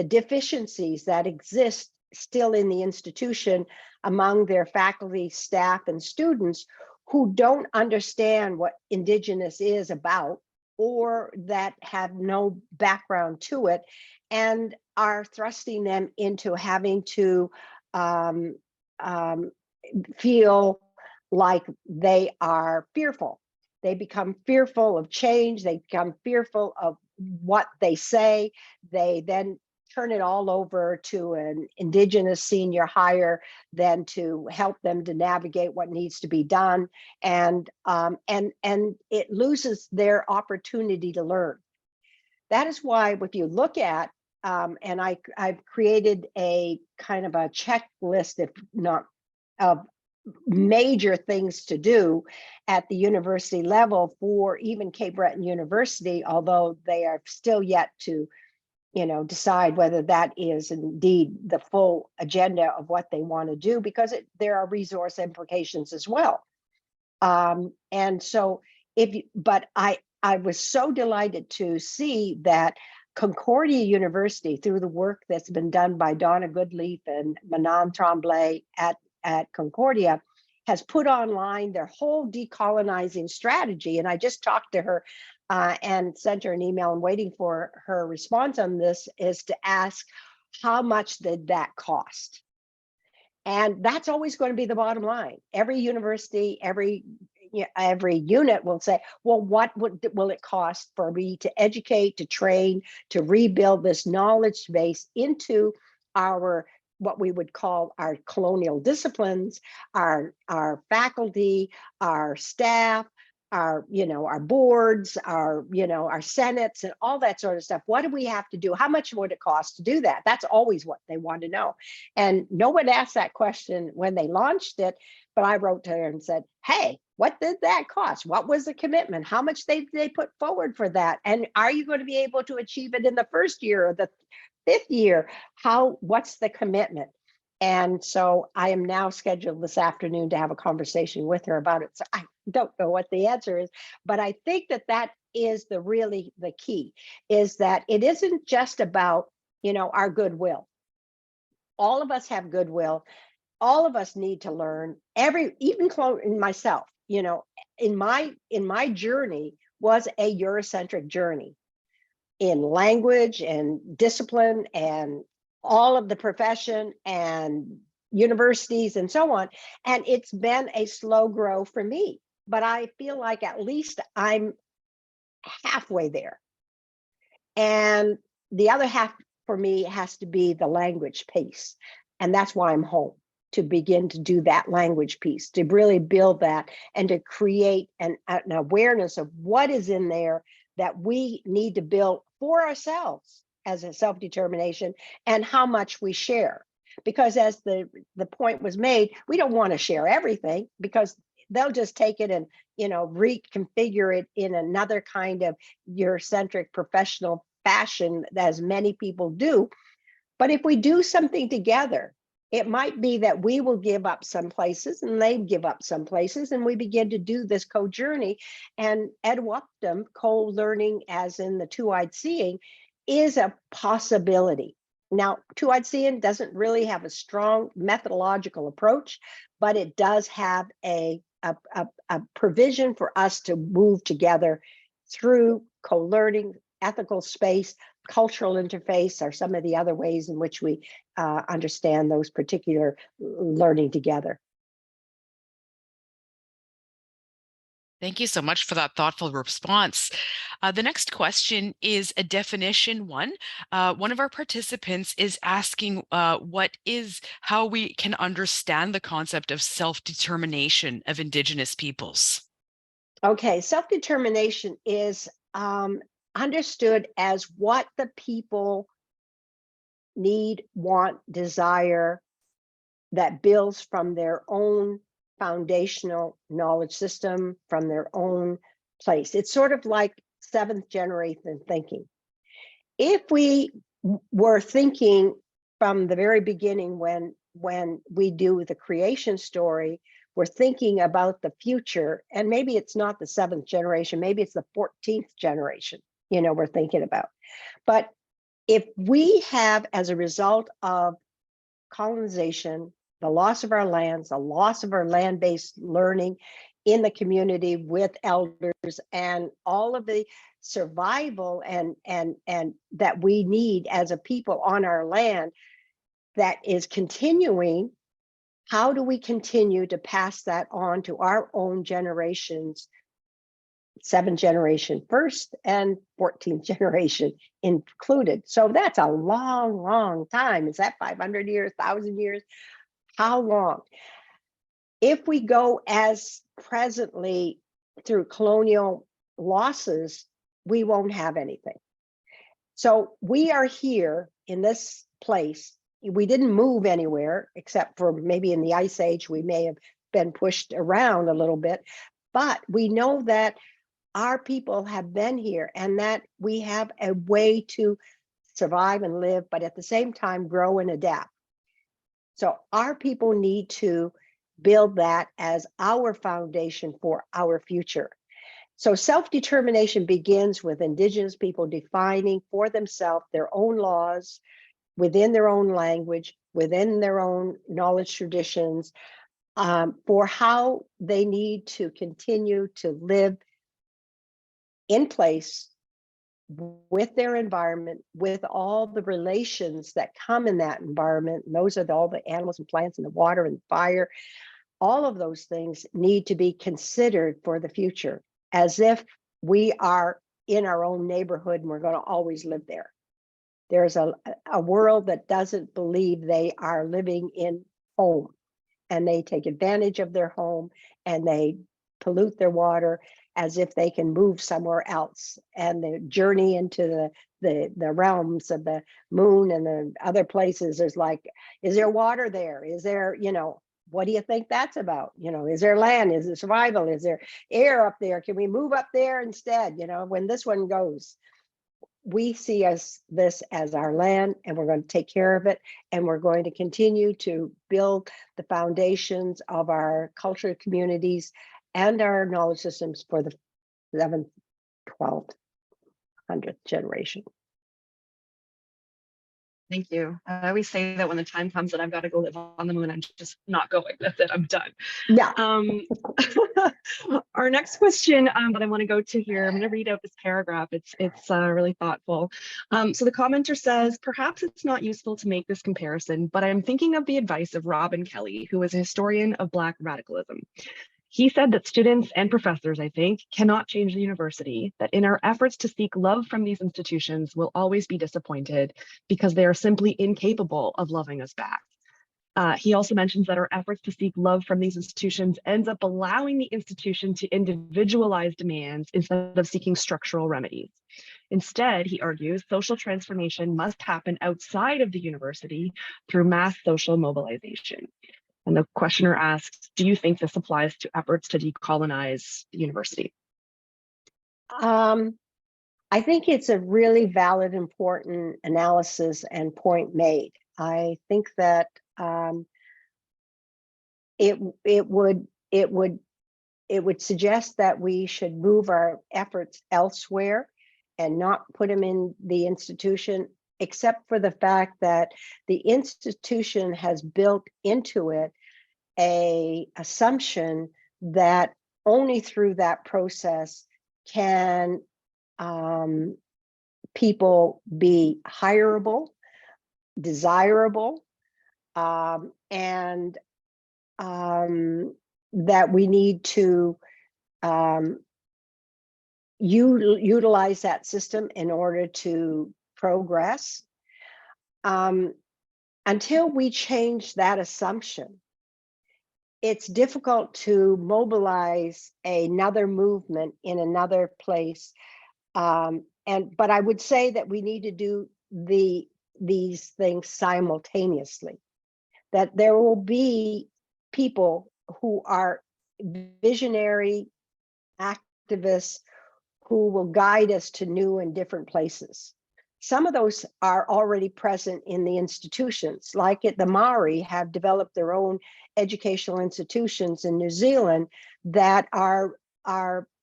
deficiencies that exist still in the institution among their faculty, staff, and students who don't understand what Indigenous is about, or that have no background to it, and are thrusting them into having to feel like they are fearful. They become fearful of change. They become fearful of what they say. They then turn it all over to an Indigenous senior hire, then to help them to navigate what needs to be done, and it loses their opportunity to learn. That is why, if you look at, and I've created a kind of a checklist, if not of major things to do at the university level for even Cape Breton University, although they are still yet to, decide whether that is indeed the full agenda of what they want to do, because there are resource implications as well. And so but I was so delighted to see that Concordia University, through the work that's been done by Donna Goodleaf and Manon Tremblay at Concordia, has put online their whole decolonizing strategy. And I just talked to her and sent her an email. I'm waiting for her response on this, is to ask, how much did that cost? And that's always going to be the bottom line. Every university, every unit will say, well, what will it cost for me to educate, to train, to rebuild this knowledge base into our, what we would call our colonial disciplines, our faculty, our staff, our boards, our senates, and all that sort of stuff. What do we have to do? How much would it cost to do that? That's always what they want to know. And no one asked that question when they launched it, but I wrote to her and said, hey, what did that cost? What was the commitment? How much they put forward for that? And are you going to be able to achieve it in the first year or the fifth year? What's the commitment? And so I am now scheduled this afternoon to have a conversation with her about it. So I don't know what the answer is, but I think that is the key, is that it isn't just about, our goodwill. All of us have goodwill. All of us need to learn. Even in myself, in my journey was a Eurocentric journey in language and discipline and all of the profession and universities and so on. And it's been a slow grow for me, but I feel like at least I'm halfway there. And the other half for me has to be the language piece. And that's why I'm home, to begin to do that language piece, to really build that and to create an awareness of what is in there that we need to build for ourselves as a self-determination, and how much we share. Because as the point was made, we don't want to share everything, because they'll just take it and reconfigure it in another kind of Eurocentric professional fashion, as many people do. But if we do something together, it might be that we will give up some places and they give up some places, and we begin to do this co-journey. And Edwaptum, co-learning, as in the two-eyed seeing, is a possibility. Now, two-eyed seeing doesn't really have a strong methodological approach, but it does have a provision for us to move together through co-learning, ethical space, cultural interface, are some of the other ways in which we understand those particular learning together. Thank you so much for that thoughtful response. The next question is a definition one. One of our participants is asking how we can understand the concept of self-determination of Indigenous peoples. Okay, self-determination is understood as what the people need, want, desire, that builds from their own foundational knowledge system, from their own place. It's sort of like seventh generation thinking. If we were thinking from the very beginning, when we do the creation story, we're thinking about the future, and maybe it's not the seventh generation, maybe it's the 14th generation, we're thinking about. But if we have, as a result of colonization, the loss of our lands, the loss of our land-based learning in the community with elders and all of the survival and that we need as a people on our land that is continuing. How do we continue to pass that on to our own generations, 7th generation first and 14th generation included? So that's a long time. Is that 500 years, 1,000 years? How long? If we go as presently through colonial losses, we won't have anything. So we are here in this place. We didn't move anywhere except for maybe in the Ice Age, we may have been pushed around a little bit, but we know that our people have been here and that we have a way to survive and live, but at the same time, grow and adapt. So our people need to build that as our foundation for our future. So self-determination begins with Indigenous people defining for themselves their own laws within their own language, within their own knowledge traditions, for how they need to continue to live in place with their environment, with all the relations that come in that environment. And those are all the animals and plants and the water and fire. All of those things need to be considered for the future, as if we are in our own neighborhood and we're going to always live there. There's a world that doesn't believe they are living in home, and they take advantage of their home and they pollute their water as if they can move somewhere else. And the journey into the realms of the moon and the other places is like, is there water there? Is there, what do you think that's about? Is there land? Is there survival? Is there air up there? Can we move up there instead? When this one goes, we see this as our land, and we're going to take care of it, and we're going to continue to build the foundations of our cultural communities and our knowledge systems for the 11th, 12th, 100th generation. Thank you. I always say that when the time comes that I've got to go live on the moon, I'm just not going. That's it. I'm done. Yeah. Our next question that I want to go to here, I'm going to read out this paragraph. It's really thoughtful. So the commenter says, perhaps it's not useful to make this comparison, but I'm thinking of the advice of Robin Kelly, who is a historian of Black radicalism. He said that students and professors, I think, cannot change the university, that in our efforts to seek love from these institutions, we'll always be disappointed because they are simply incapable of loving us back. He also mentions that our efforts to seek love from these institutions ends up allowing the institution to individualize demands instead of seeking structural remedies. Instead, he argues, social transformation must happen outside of the university through mass social mobilization. And the questioner asks, do you think this applies to efforts to decolonize the university? I think it's a really valid, important analysis and point made. I think that it would suggest that we should move our efforts elsewhere and not put them in the institution, except for the fact that the institution has built into it an assumption that only through that process can people be hireable, desirable, and that we need to utilize that system in order to progress. Until we change that assumption, it's difficult to mobilize another movement in another place. But I would say that we need to do these things simultaneously, that there will be people who are visionary activists who will guide us to new and different places. Some of those are already present in the institutions, like the Maori have developed their own educational institutions in New Zealand that are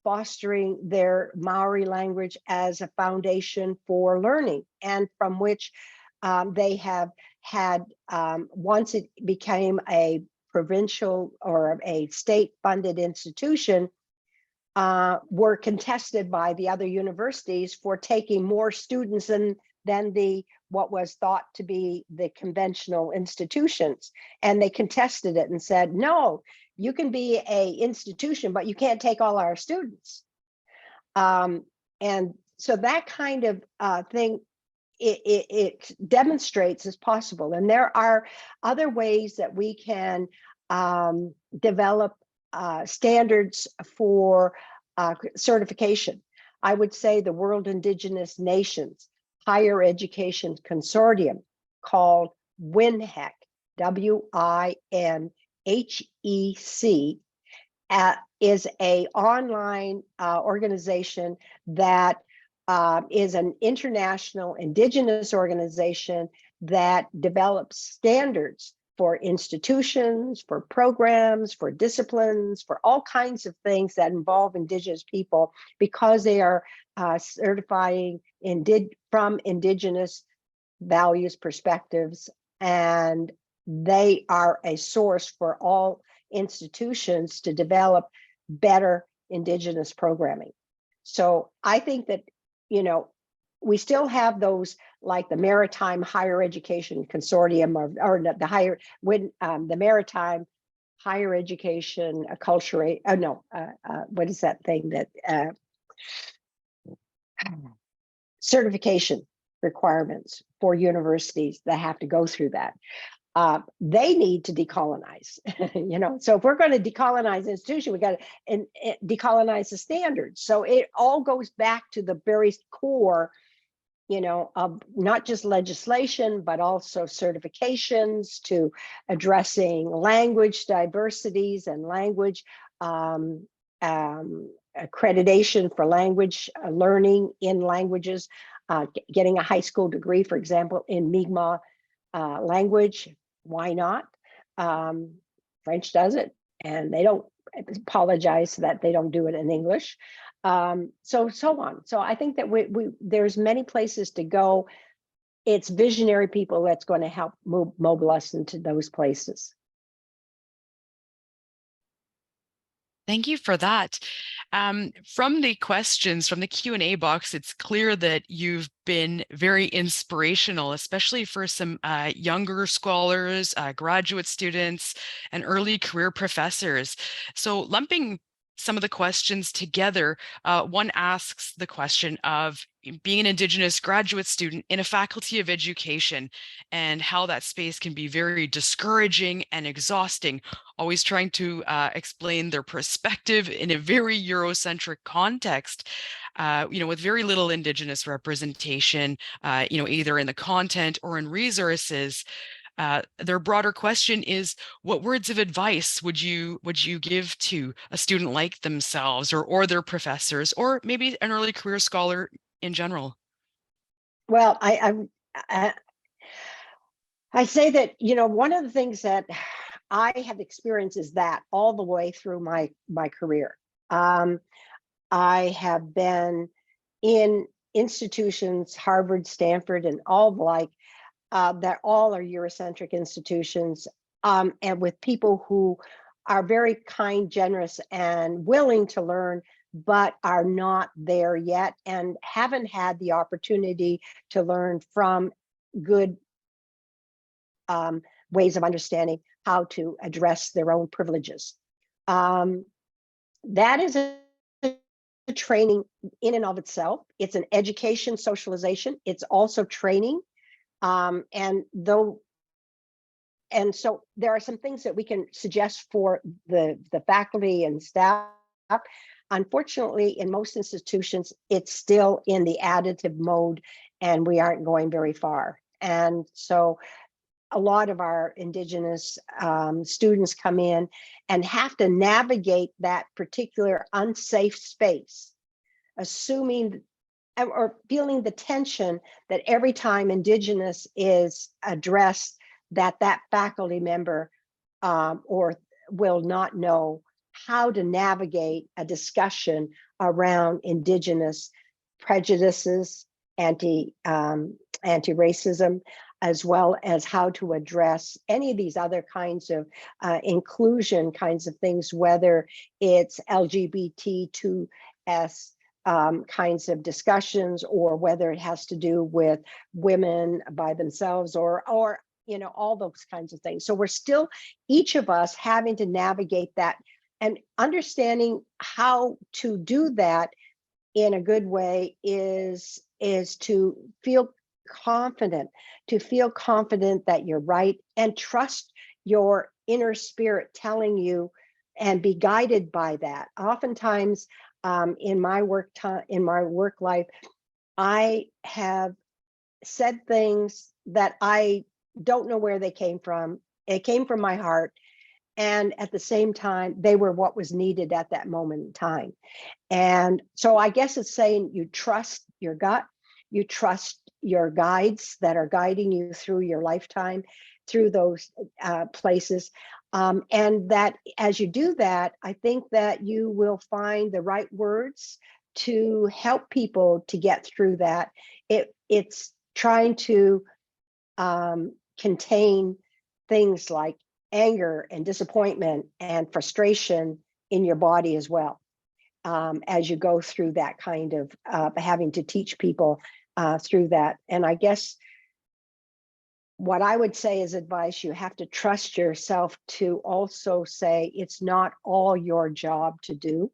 fostering their Maori language as a foundation for learning, and from which they have had, once it became a provincial or a state-funded institution were contested by the other universities for taking more students than what was thought to be the conventional institutions. And they contested it and said, no, you can be a institution, but you can't take all our students. And so that kind of thing, it demonstrates as possible. And there are other ways that we can develop standards for certification. I would say the World Indigenous Nations Higher Education Consortium, called WINHEC, WINHEC, is an online organization that is an international Indigenous organization that develops standards for institutions, for programs, for disciplines, for all kinds of things that involve Indigenous people, because they are certifying from Indigenous values, perspectives, and they are a source for all institutions to develop better Indigenous programming. So I think that, we still have those, like the Maritime Higher Education Consortium, or the Maritime Higher Education what is that thing that certification requirements for universities that have to go through that. They need to decolonize, So if we're going to decolonize the institution, we got to decolonize the standards. So it all goes back to the very core, of not just legislation, but also certifications, to addressing language diversities and language accreditation for language learning in languages, getting a high school degree, for example, in Mi'kmaq language. Why not? French does it, and they don't apologize that they don't do it in English. So on. So I think that there's many places to go. It's visionary people that's going to help mobilize into those places. Thank you for that. From the questions, from the Q&A box, it's clear that you've been very inspirational, especially for some younger scholars, graduate students, and early career professors. So lumping some of the questions together, one asks the question of being an Indigenous graduate student in a faculty of education, and how that space can be very discouraging and exhausting, always trying to explain their perspective in a very Eurocentric context, with very little Indigenous representation, either in the content or in resources. Their broader question is, what words of advice would you give to a student like themselves, or their professors, or maybe an early career scholar in general? Well, I say that, one of the things that I have experienced is that all the way through my career. I have been in institutions, Harvard, Stanford, and all the like, that all are Eurocentric institutions, and with people who are very kind, generous, and willing to learn, but are not there yet and haven't had the opportunity to learn from good ways of understanding how to address their own privileges. That is a training in and of itself. It's an education, socialization. It's also training. And so there are some things that we can suggest for the faculty and staff. Unfortunately, in most institutions, it's still in the additive mode, and we aren't going very far. And so a lot of our Indigenous students come in and have to navigate that particular unsafe space, assuming or feeling the tension that every time Indigenous is addressed, that faculty member or will not know how to navigate a discussion around Indigenous prejudices, anti-racism, as well as how to address any of these other kinds of inclusion kinds of things, whether it's LGBT2S kinds of discussions, or whether it has to do with women by themselves, or all those kinds of things. So we're still, each of us, having to navigate that and understanding how to do that in a good way is to feel confident, that you're right, and trust your inner spirit telling you, and be guided by that. Oftentimes, in my work life, I have said things that I don't know where they came from. It came from my heart, and at the same time, they were what was needed at that moment in time. And so I guess it's saying you trust your gut, you trust your guides that are guiding you through your lifetime, through those places. And that as you do that, I think that you will find the right words to help people to get through that. It's trying to contain things like anger and disappointment and frustration in your body as well, as you go through that kind of having to teach people through that. And I guess what I would say is advice, you have to trust yourself to also say it's not all your job to do.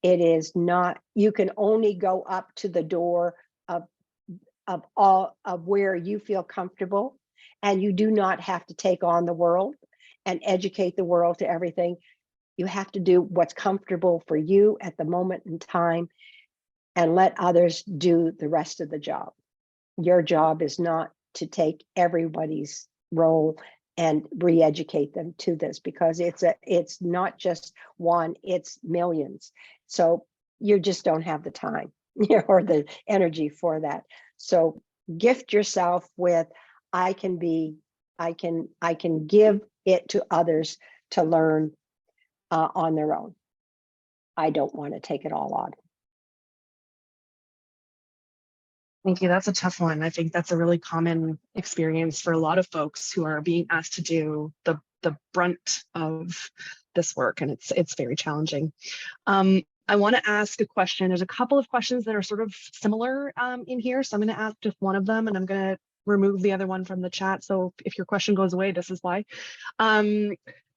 It is not, you can only go up to the door of all of where you feel comfortable, and you do not have to take on the world and educate the world to everything. You have to do what's comfortable for you at the moment in time, and let others do the rest of the job. Your job is not to take everybody's role and re-educate them to this, because it's not just one, it's millions. So you just don't have the time or the energy for that. So gift yourself with, I can give it to others to learn on their own. I don't want to take it all on. Thank you. That's a tough one. I think that's a really common experience for a lot of folks who are being asked to do the brunt of this work, and it's very challenging. I want to ask a question. There's a couple of questions that are sort of similar in here, so I'm going to ask just one of them, and I'm going to remove the other one from the chat. So if your question goes away, this is why.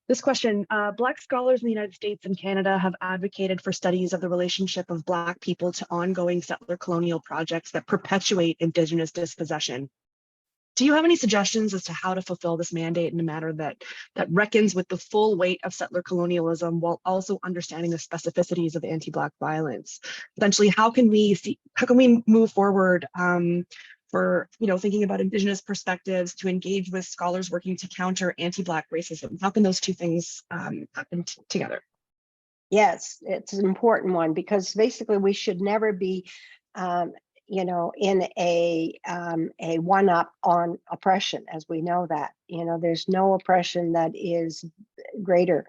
This question, Black scholars in the United States and Canada have advocated for studies of the relationship of Black people to ongoing settler colonial projects that perpetuate Indigenous dispossession. Do you have any suggestions as to how to fulfill this mandate in a manner that reckons with the full weight of settler colonialism, while also understanding the specificities of anti-Black violence? Essentially, how can we move forward for thinking about Indigenous perspectives to engage with scholars working to counter anti-Black racism? How can those two things happen together? Yes, it's an important one, because basically we should never be in a one-up on oppression, as we know that. There's no oppression that is greater,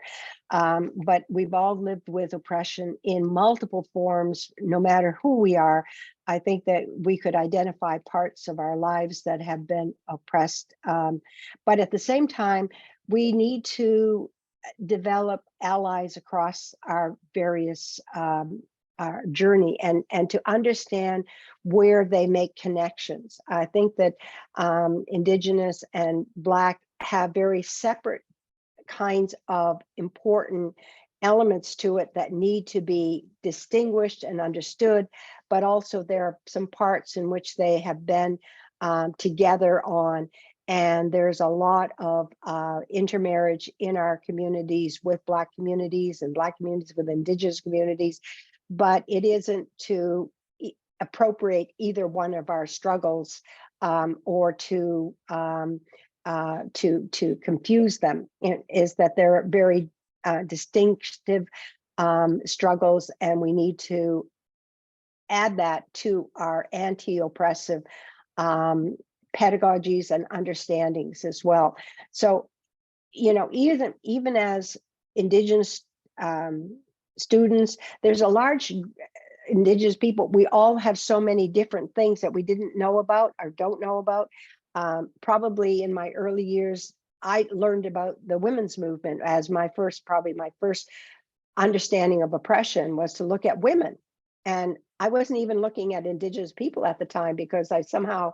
but we've all lived with oppression in multiple forms, no matter who we are. I think that we could identify parts of our lives that have been oppressed, but at the same time, we need to develop allies across our various our journey, and to understand where they make connections. I think that Indigenous and Black have very separate kinds of important elements to it that need to be distinguished and understood, but also there are some parts in which they have been together on. And there's a lot of intermarriage in our communities with Black communities and Black communities with Indigenous communities, but it isn't to appropriate either one of our struggles or to confuse them. Is that they're very distinctive struggles, and we need to add that to our anti-oppressive pedagogies and understandings as well. So, even as Indigenous students, there's a large Indigenous people. We all have so many different things that we didn't know about or don't know about. probably in my early years, I learned about the women's movement as probably my first understanding of oppression was to look at women. And I wasn't even looking at Indigenous people at the time because I somehow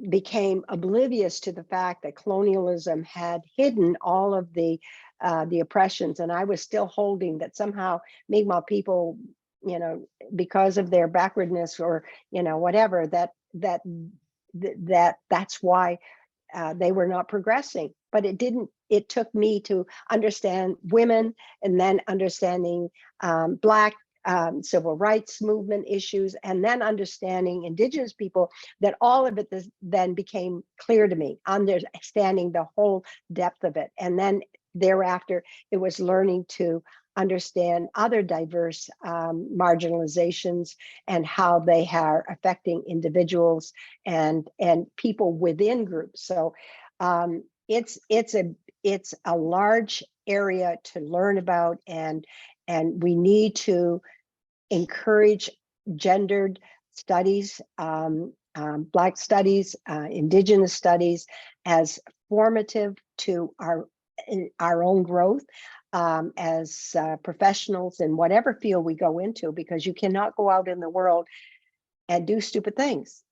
became oblivious to the fact that colonialism had hidden all of the oppressions, and I was still holding that somehow Mi'kmaq people, because of their backwardness or whatever, that's why they were not progressing. But it didn't. It took me to understand women, and then understanding Black civil rights movement issues, and then understanding Indigenous people, that all of it then became clear to me, understanding the whole depth of it. And then thereafter, it was learning to understand other diverse marginalizations and how they are affecting individuals and people within groups. So it's a large area to learn about, and we need to encourage gendered studies, Black studies, Indigenous studies as formative to our own growth as professionals in whatever field we go into, because you cannot go out in the world and do stupid things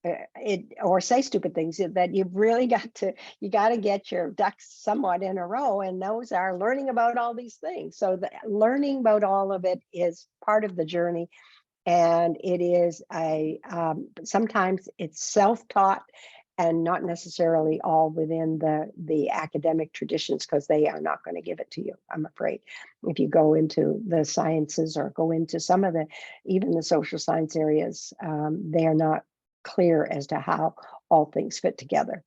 or say stupid things. That you've really got to get your ducks somewhat in a row, and those are learning about all these things. So learning about all of it is part of the journey, and it is sometimes it's self-taught and not necessarily all within the academic traditions, because they are not going to give it to you, I'm afraid. If you go into the sciences or go into some of even the social science areas, they are not clear as to how all things fit together.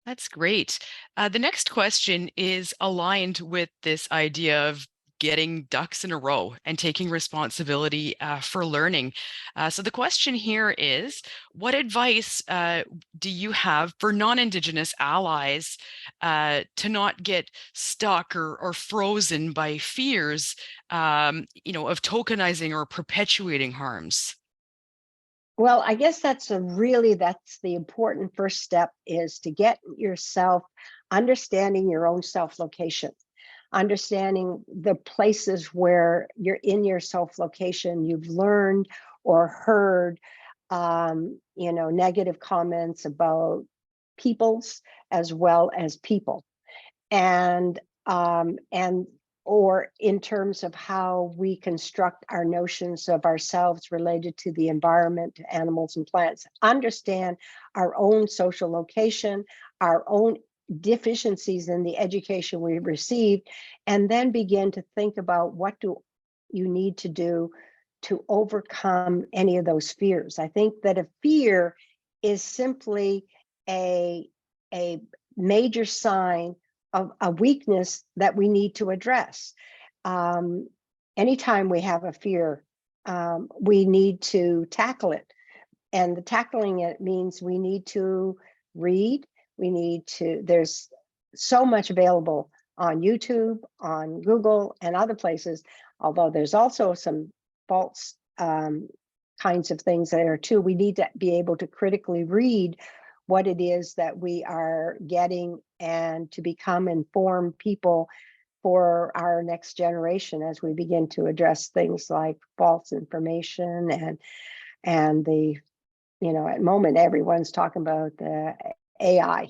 That's great. The next question is aligned with this idea of getting ducks in a row and taking responsibility for learning. So the question here is, what advice do you have for non-Indigenous allies to not get stuck or frozen by fears, of tokenizing or perpetuating harms? Well, I guess that's the important first step, is to get yourself understanding your own self-location, understanding the places where you're in your self-location, you've learned or heard, negative comments about peoples as well as people, and or in terms of how we construct our notions of ourselves related to the environment, to animals and plants. Understand our own social location, our own deficiencies in the education we received, and then begin to think about what do you need to do to overcome any of those fears. I think that a fear is simply a major sign of a weakness that we need to address. Anytime we have a fear, we need to tackle it. And the tackling it means we need to read, there's so much available on YouTube, on Google, and other places, although there's also some false kinds of things there too. We need to be able to critically read what it is that we are getting, and to become informed people for our next generation as we begin to address things like false information and the, at the moment everyone's talking about the AI,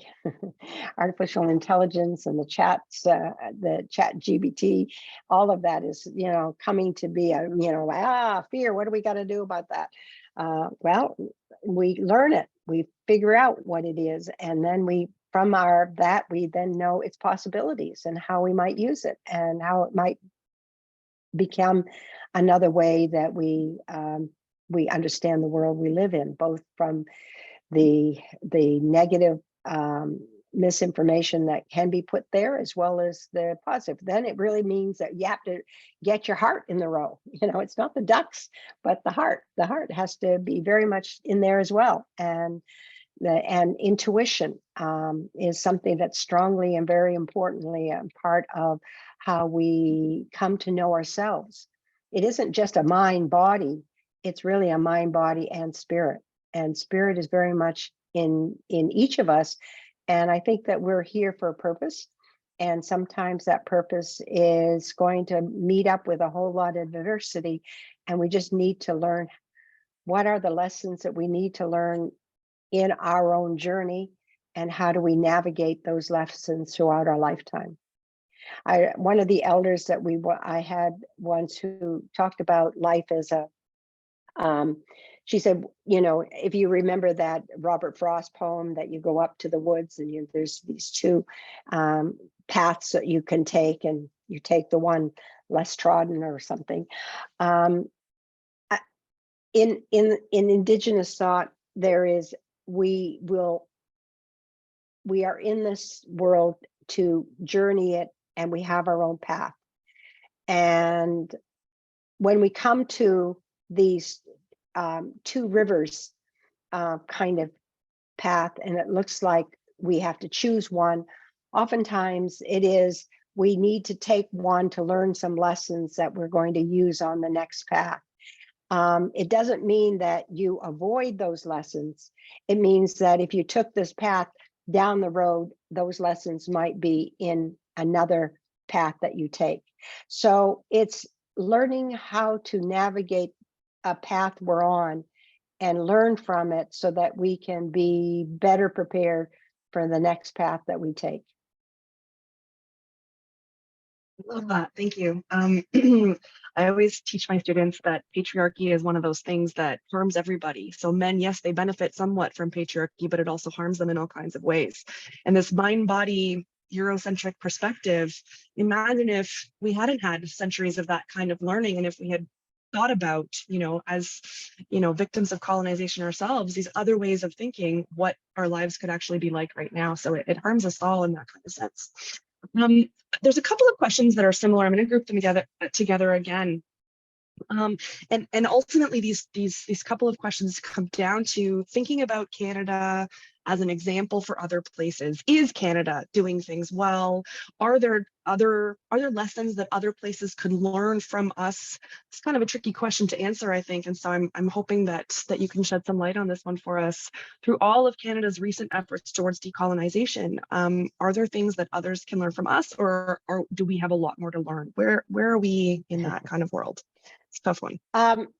artificial intelligence, and the chats, the chat GBT, all of that is, coming to be fear. What do we got to do about that? Well, we learn it, we figure out what it is, and then we then know its possibilities and how we might use it, and how it might become another way that we understand the world we live in, both from the negative misinformation that can be put there, as well as the positive. Then it really means that you have to get your heart in the row. It's not the ducks, but the heart. The heart has to be very much in there as well. And intuition is something that's strongly and very importantly a part of how we come to know ourselves. It isn't just a mind body it's really a mind, body, and spirit. And spirit is very much in each of us. And I think that we're here for a purpose. And sometimes that purpose is going to meet up with a whole lot of diversity. And we just need to learn what are the lessons that we need to learn in our own journey, and how do we navigate those lessons throughout our lifetime. One of the elders that I had once who talked about life as a, she said, if you remember that Robert Frost poem that you go up to the woods and there's these two paths that you can take, and you take the one less trodden or something. In Indigenous thought, there is, we are in this world to journey it, and we have our own path. And when we come to these two rivers kind of path, and it looks like we have to choose one, oftentimes it is we need to take one to learn some lessons that we're going to use on the next path. It doesn't mean that you avoid those lessons. It means that if you took this path down the road, those lessons might be in another path that you take. So it's learning how to navigate a path we're on and learn from it so that we can be better prepared for the next path that we take. Love that. Thank you. I always teach my students that patriarchy is one of those things that harms everybody. So men, yes, they benefit somewhat from patriarchy, but it also harms them in all kinds of ways. And this mind-body Eurocentric perspective, imagine if we hadn't had centuries of that kind of learning, and if we had thought about, as, victims of colonization ourselves, these other ways of thinking, what our lives could actually be like right now. So it harms us all in that kind of sense. There's a couple of questions that are similar. I'm going to group them together again. And ultimately, these couple of questions come down to thinking about Canada as an example for other places. Is Canada doing things well? Are there lessons that other places could learn from us? It's kind of a tricky question to answer, I think, and so I'm hoping that you can shed some light on this one for us. Through all of Canada's recent efforts towards decolonization, are there things that others can learn from us, or do we have a lot more to learn? Where are we in that kind of world? It's a tough one.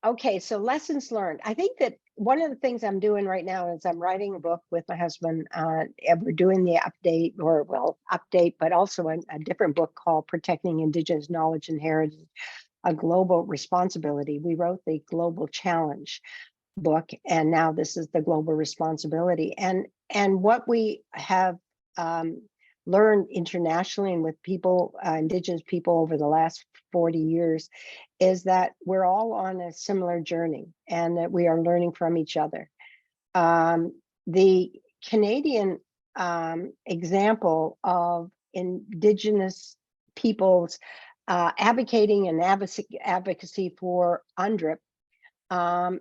Okay, so lessons learned. I think that one of the things I'm doing right now is I'm writing a book with my husband, and we're doing the update, but also a different book called Protecting Indigenous Knowledge and Heritage, a Global Responsibility. We wrote the Global Challenge book, and now this is the Global Responsibility. And what we have learned internationally and with people, Indigenous people over the last 40 years, is that we're all on a similar journey and that we are learning from each other. The Canadian example of Indigenous peoples advocating and advocacy for UNDRIP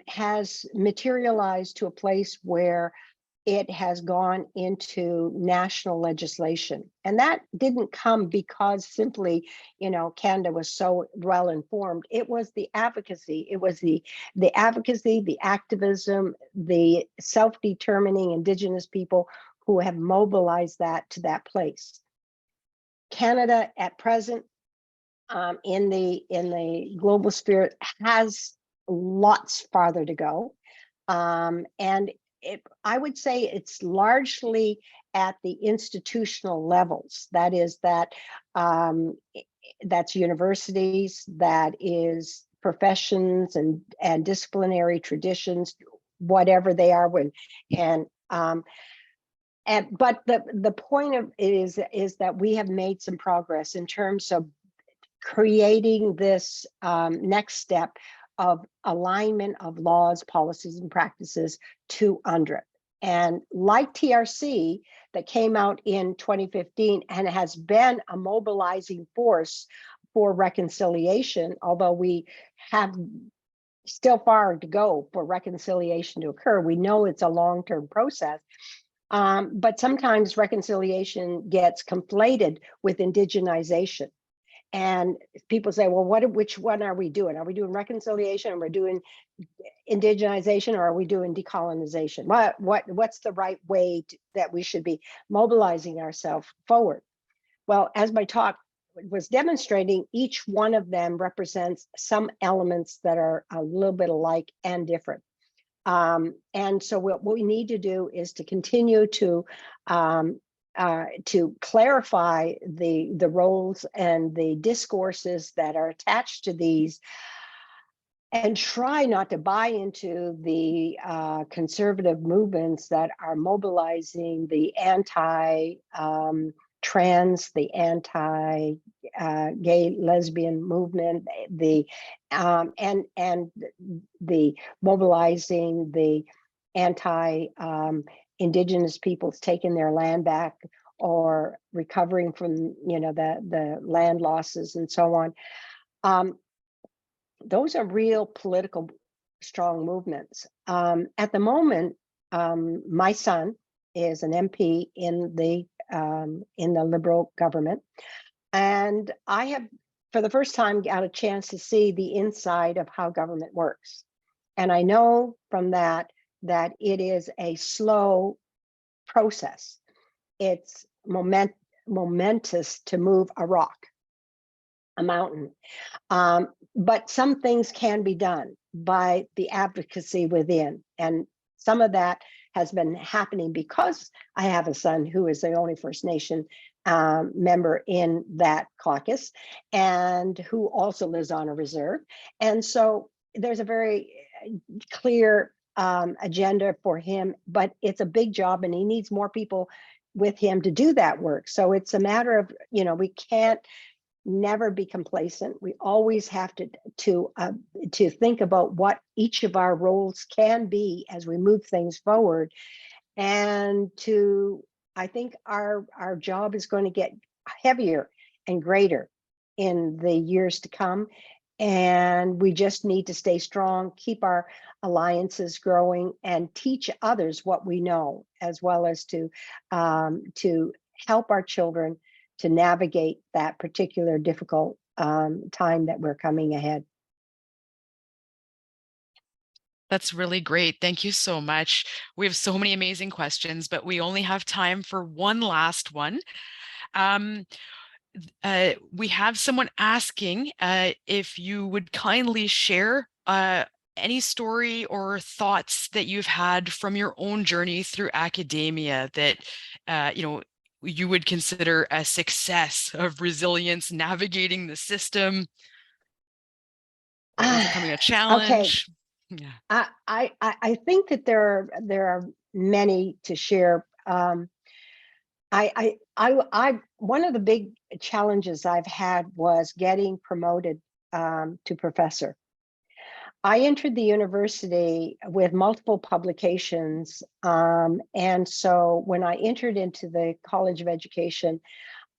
has materialized to a place where it has gone into national legislation. And that didn't come because simply, Canada was so well informed. It was the advocacy. It was the advocacy, the activism, the self-determining Indigenous people who have mobilized that to that place. Canada at present, in the global sphere, has lots farther to go. And I would say it's largely at the institutional levels. That is that's universities, that is professions and disciplinary traditions, whatever they are. But the point of it is that we have made some progress in terms of creating this next step of alignment of laws, policies, and practices to UNDRIP. And like TRC that came out in 2015 and has been a mobilizing force for reconciliation, although we have still far to go for reconciliation to occur. We know it's a long-term process, but sometimes reconciliation gets conflated with indigenization. And people say, well, which one are we doing? Are we doing reconciliation, or we're doing indigenization, or are we doing decolonization? What's the right way that we should be mobilizing ourselves forward? Well, as my talk was demonstrating, each one of them represents some elements that are a little bit alike and different. And so what we need to do is to continue to clarify the roles and the discourses that are attached to these, and try not to buy into the conservative movements that are mobilizing the anti-trans, the anti-gay lesbian movement, and the mobilizing the anti-Indigenous peoples taking their land back, or recovering from the land losses and so on. Those are real political strong movements. At the moment, my son is an MP in the Liberal government, and I have, for the first time, got a chance to see the inside of how government works. And I know from that it is a slow process. It's momentous to move a rock, a mountain. But some things can be done by the advocacy within. And some of that has been happening because I have a son who is the only First Nation member in that caucus, and who also lives on a reserve. And so there's a very clear agenda for him, but it's a big job, and he needs more people with him to do that work. So it's a matter of, we can't never be complacent. We always have to think about what each of our roles can be as we move things forward. And I think our job is going to get heavier and greater in the years to come. And we just need to stay strong, keep our alliances growing, and teach others what we know, as well as to help our children to navigate that particular difficult time that we're coming ahead. That's really great. Thank you so much. We have so many amazing questions, but we only have time for one last one. We have someone asking if you would kindly share any story or thoughts that you've had from your own journey through academia that you would consider a success of resilience, navigating the system, overcoming a challenge. Okay. Yeah. I think that there are many to share. One of the big challenges I've had was getting promoted to professor. I entered the university with multiple publications, and so when I entered into the College of Education,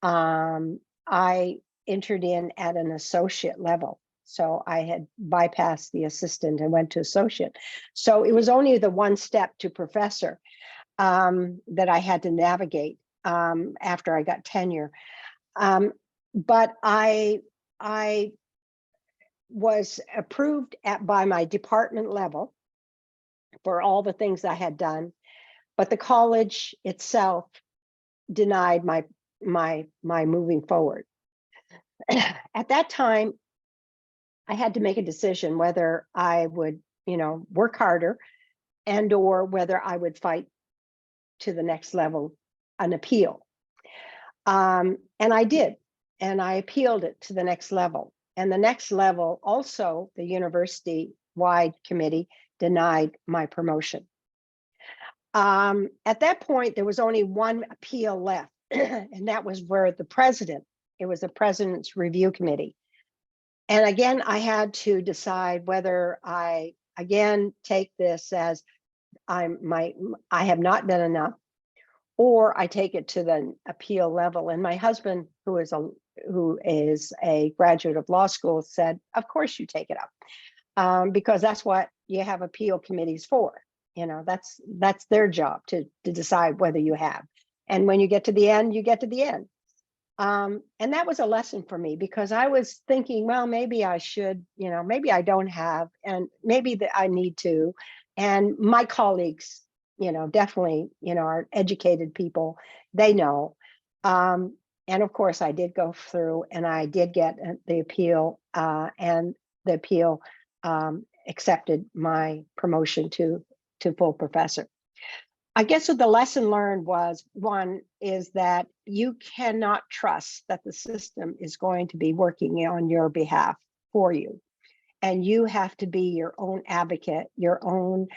I entered in at an associate level. So I had bypassed the assistant and went to associate. So it was only the one step to professor that I had to navigate after I got tenure. But I was approved by my department level for all the things I had done, but the college itself denied my moving forward. At that time, I had to make a decision whether I would, work harder, and or whether I would fight to the next level, an appeal. And I did, and I appealed it to the next level. And the next level, also the university-wide committee, denied my promotion. At that point, there was only one appeal left, and that was where it was the president's review committee. And again, I had to decide whether I again take this as I have not done enough, or I take it to the appeal level. And my husband, who is a graduate of law school, said, "Of course you take it up, because that's what you have appeal committees for. That's their job to decide whether you have. And when you get to the end, you get to the end." And that was a lesson for me, because I was thinking, well, maybe I should, maybe I don't have, and maybe that I need to. And my colleagues, definitely, are educated people. They know. And of course, I did go through, and I did get the appeal, and the appeal accepted my promotion to full professor. I guess what the lesson learned was, one is that you cannot trust that the system is going to be working on your behalf for you. And you have to be your own advocate, your own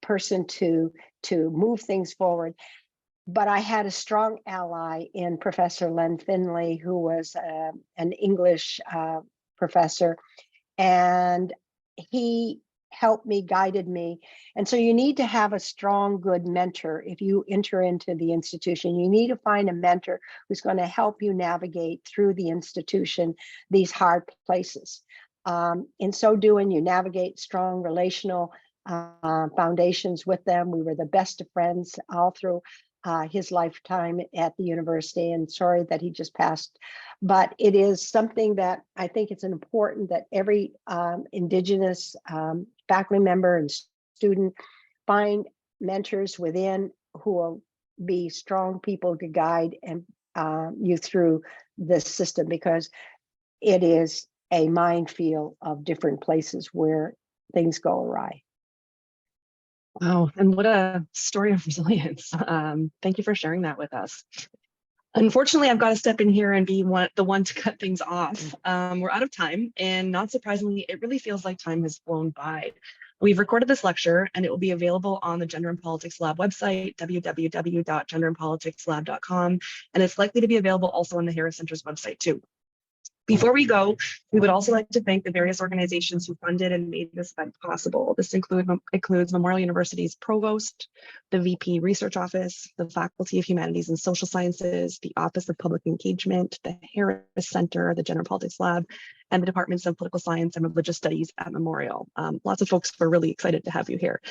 person to move things forward. But I had a strong ally in Professor Len Finley, who was an English professor, and he helped me, guided me. And so you need to have a strong, good mentor. If you enter into the institution, you need to find a mentor who's going to help you navigate through the institution, these hard places. In so doing, you navigate strong relational foundations with them. We were the best of friends all through his lifetime at the university, and sorry that he just passed. But it is something that I think it's important that every Indigenous faculty member and student find mentors within who will be strong people to guide and you through this system, because it is a minefield of different places where things go awry. Wow, and what a story of resilience. Thank you for sharing that with us. Unfortunately, I've got to step in here and be the one to cut things off. We're out of time, and not surprisingly, it really feels like time has flown by. We've recorded this lecture, and it will be available on the Gender and Politics Lab website, www.genderandpoliticslab.com, and it's likely to be available also on the Harris Center's website too. Before we go, we would also like to thank the various organizations who funded and made this event possible. This includes Memorial University's Provost, the VP Research Office, the Faculty of Humanities and Social Sciences, the Office of Public Engagement, the Harris Center, the Gender and Politics Lab, and the Departments of Political Science and Religious Studies at Memorial. Lots of folks were really excited to have you here.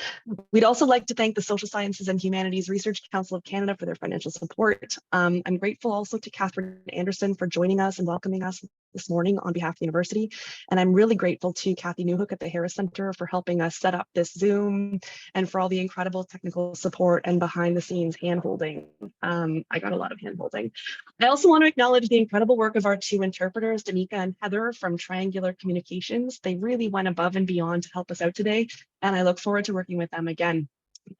We'd also like to thank the Social Sciences and Humanities Research Council of Canada for their financial support. I'm grateful also to Catherine Anderson for joining us and welcoming us this morning on behalf of the university. And I'm really grateful to Kathy Newhook at the Harris Center for helping us set up this Zoom and for all the incredible technical support and behind the scenes hand-holding. I got a lot of hand-holding. I also want to acknowledge the incredible work of our two interpreters, Danica and Heather from Triangular Communications. They really went above and beyond to help us out today, and I look forward to working with them again.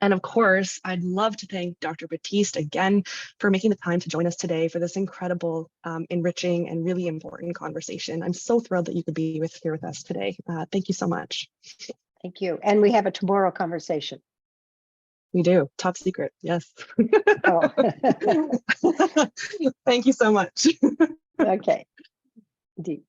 And of course, I'd love to thank Dr. Battiste again for making the time to join us today for this incredible, enriching, and really important conversation. I'm so thrilled that you could be here with us today. Thank you so much. Thank you. And we have a tomorrow conversation. We do. Top secret. Yes. Oh. Thank you so much. Okay. Indeed.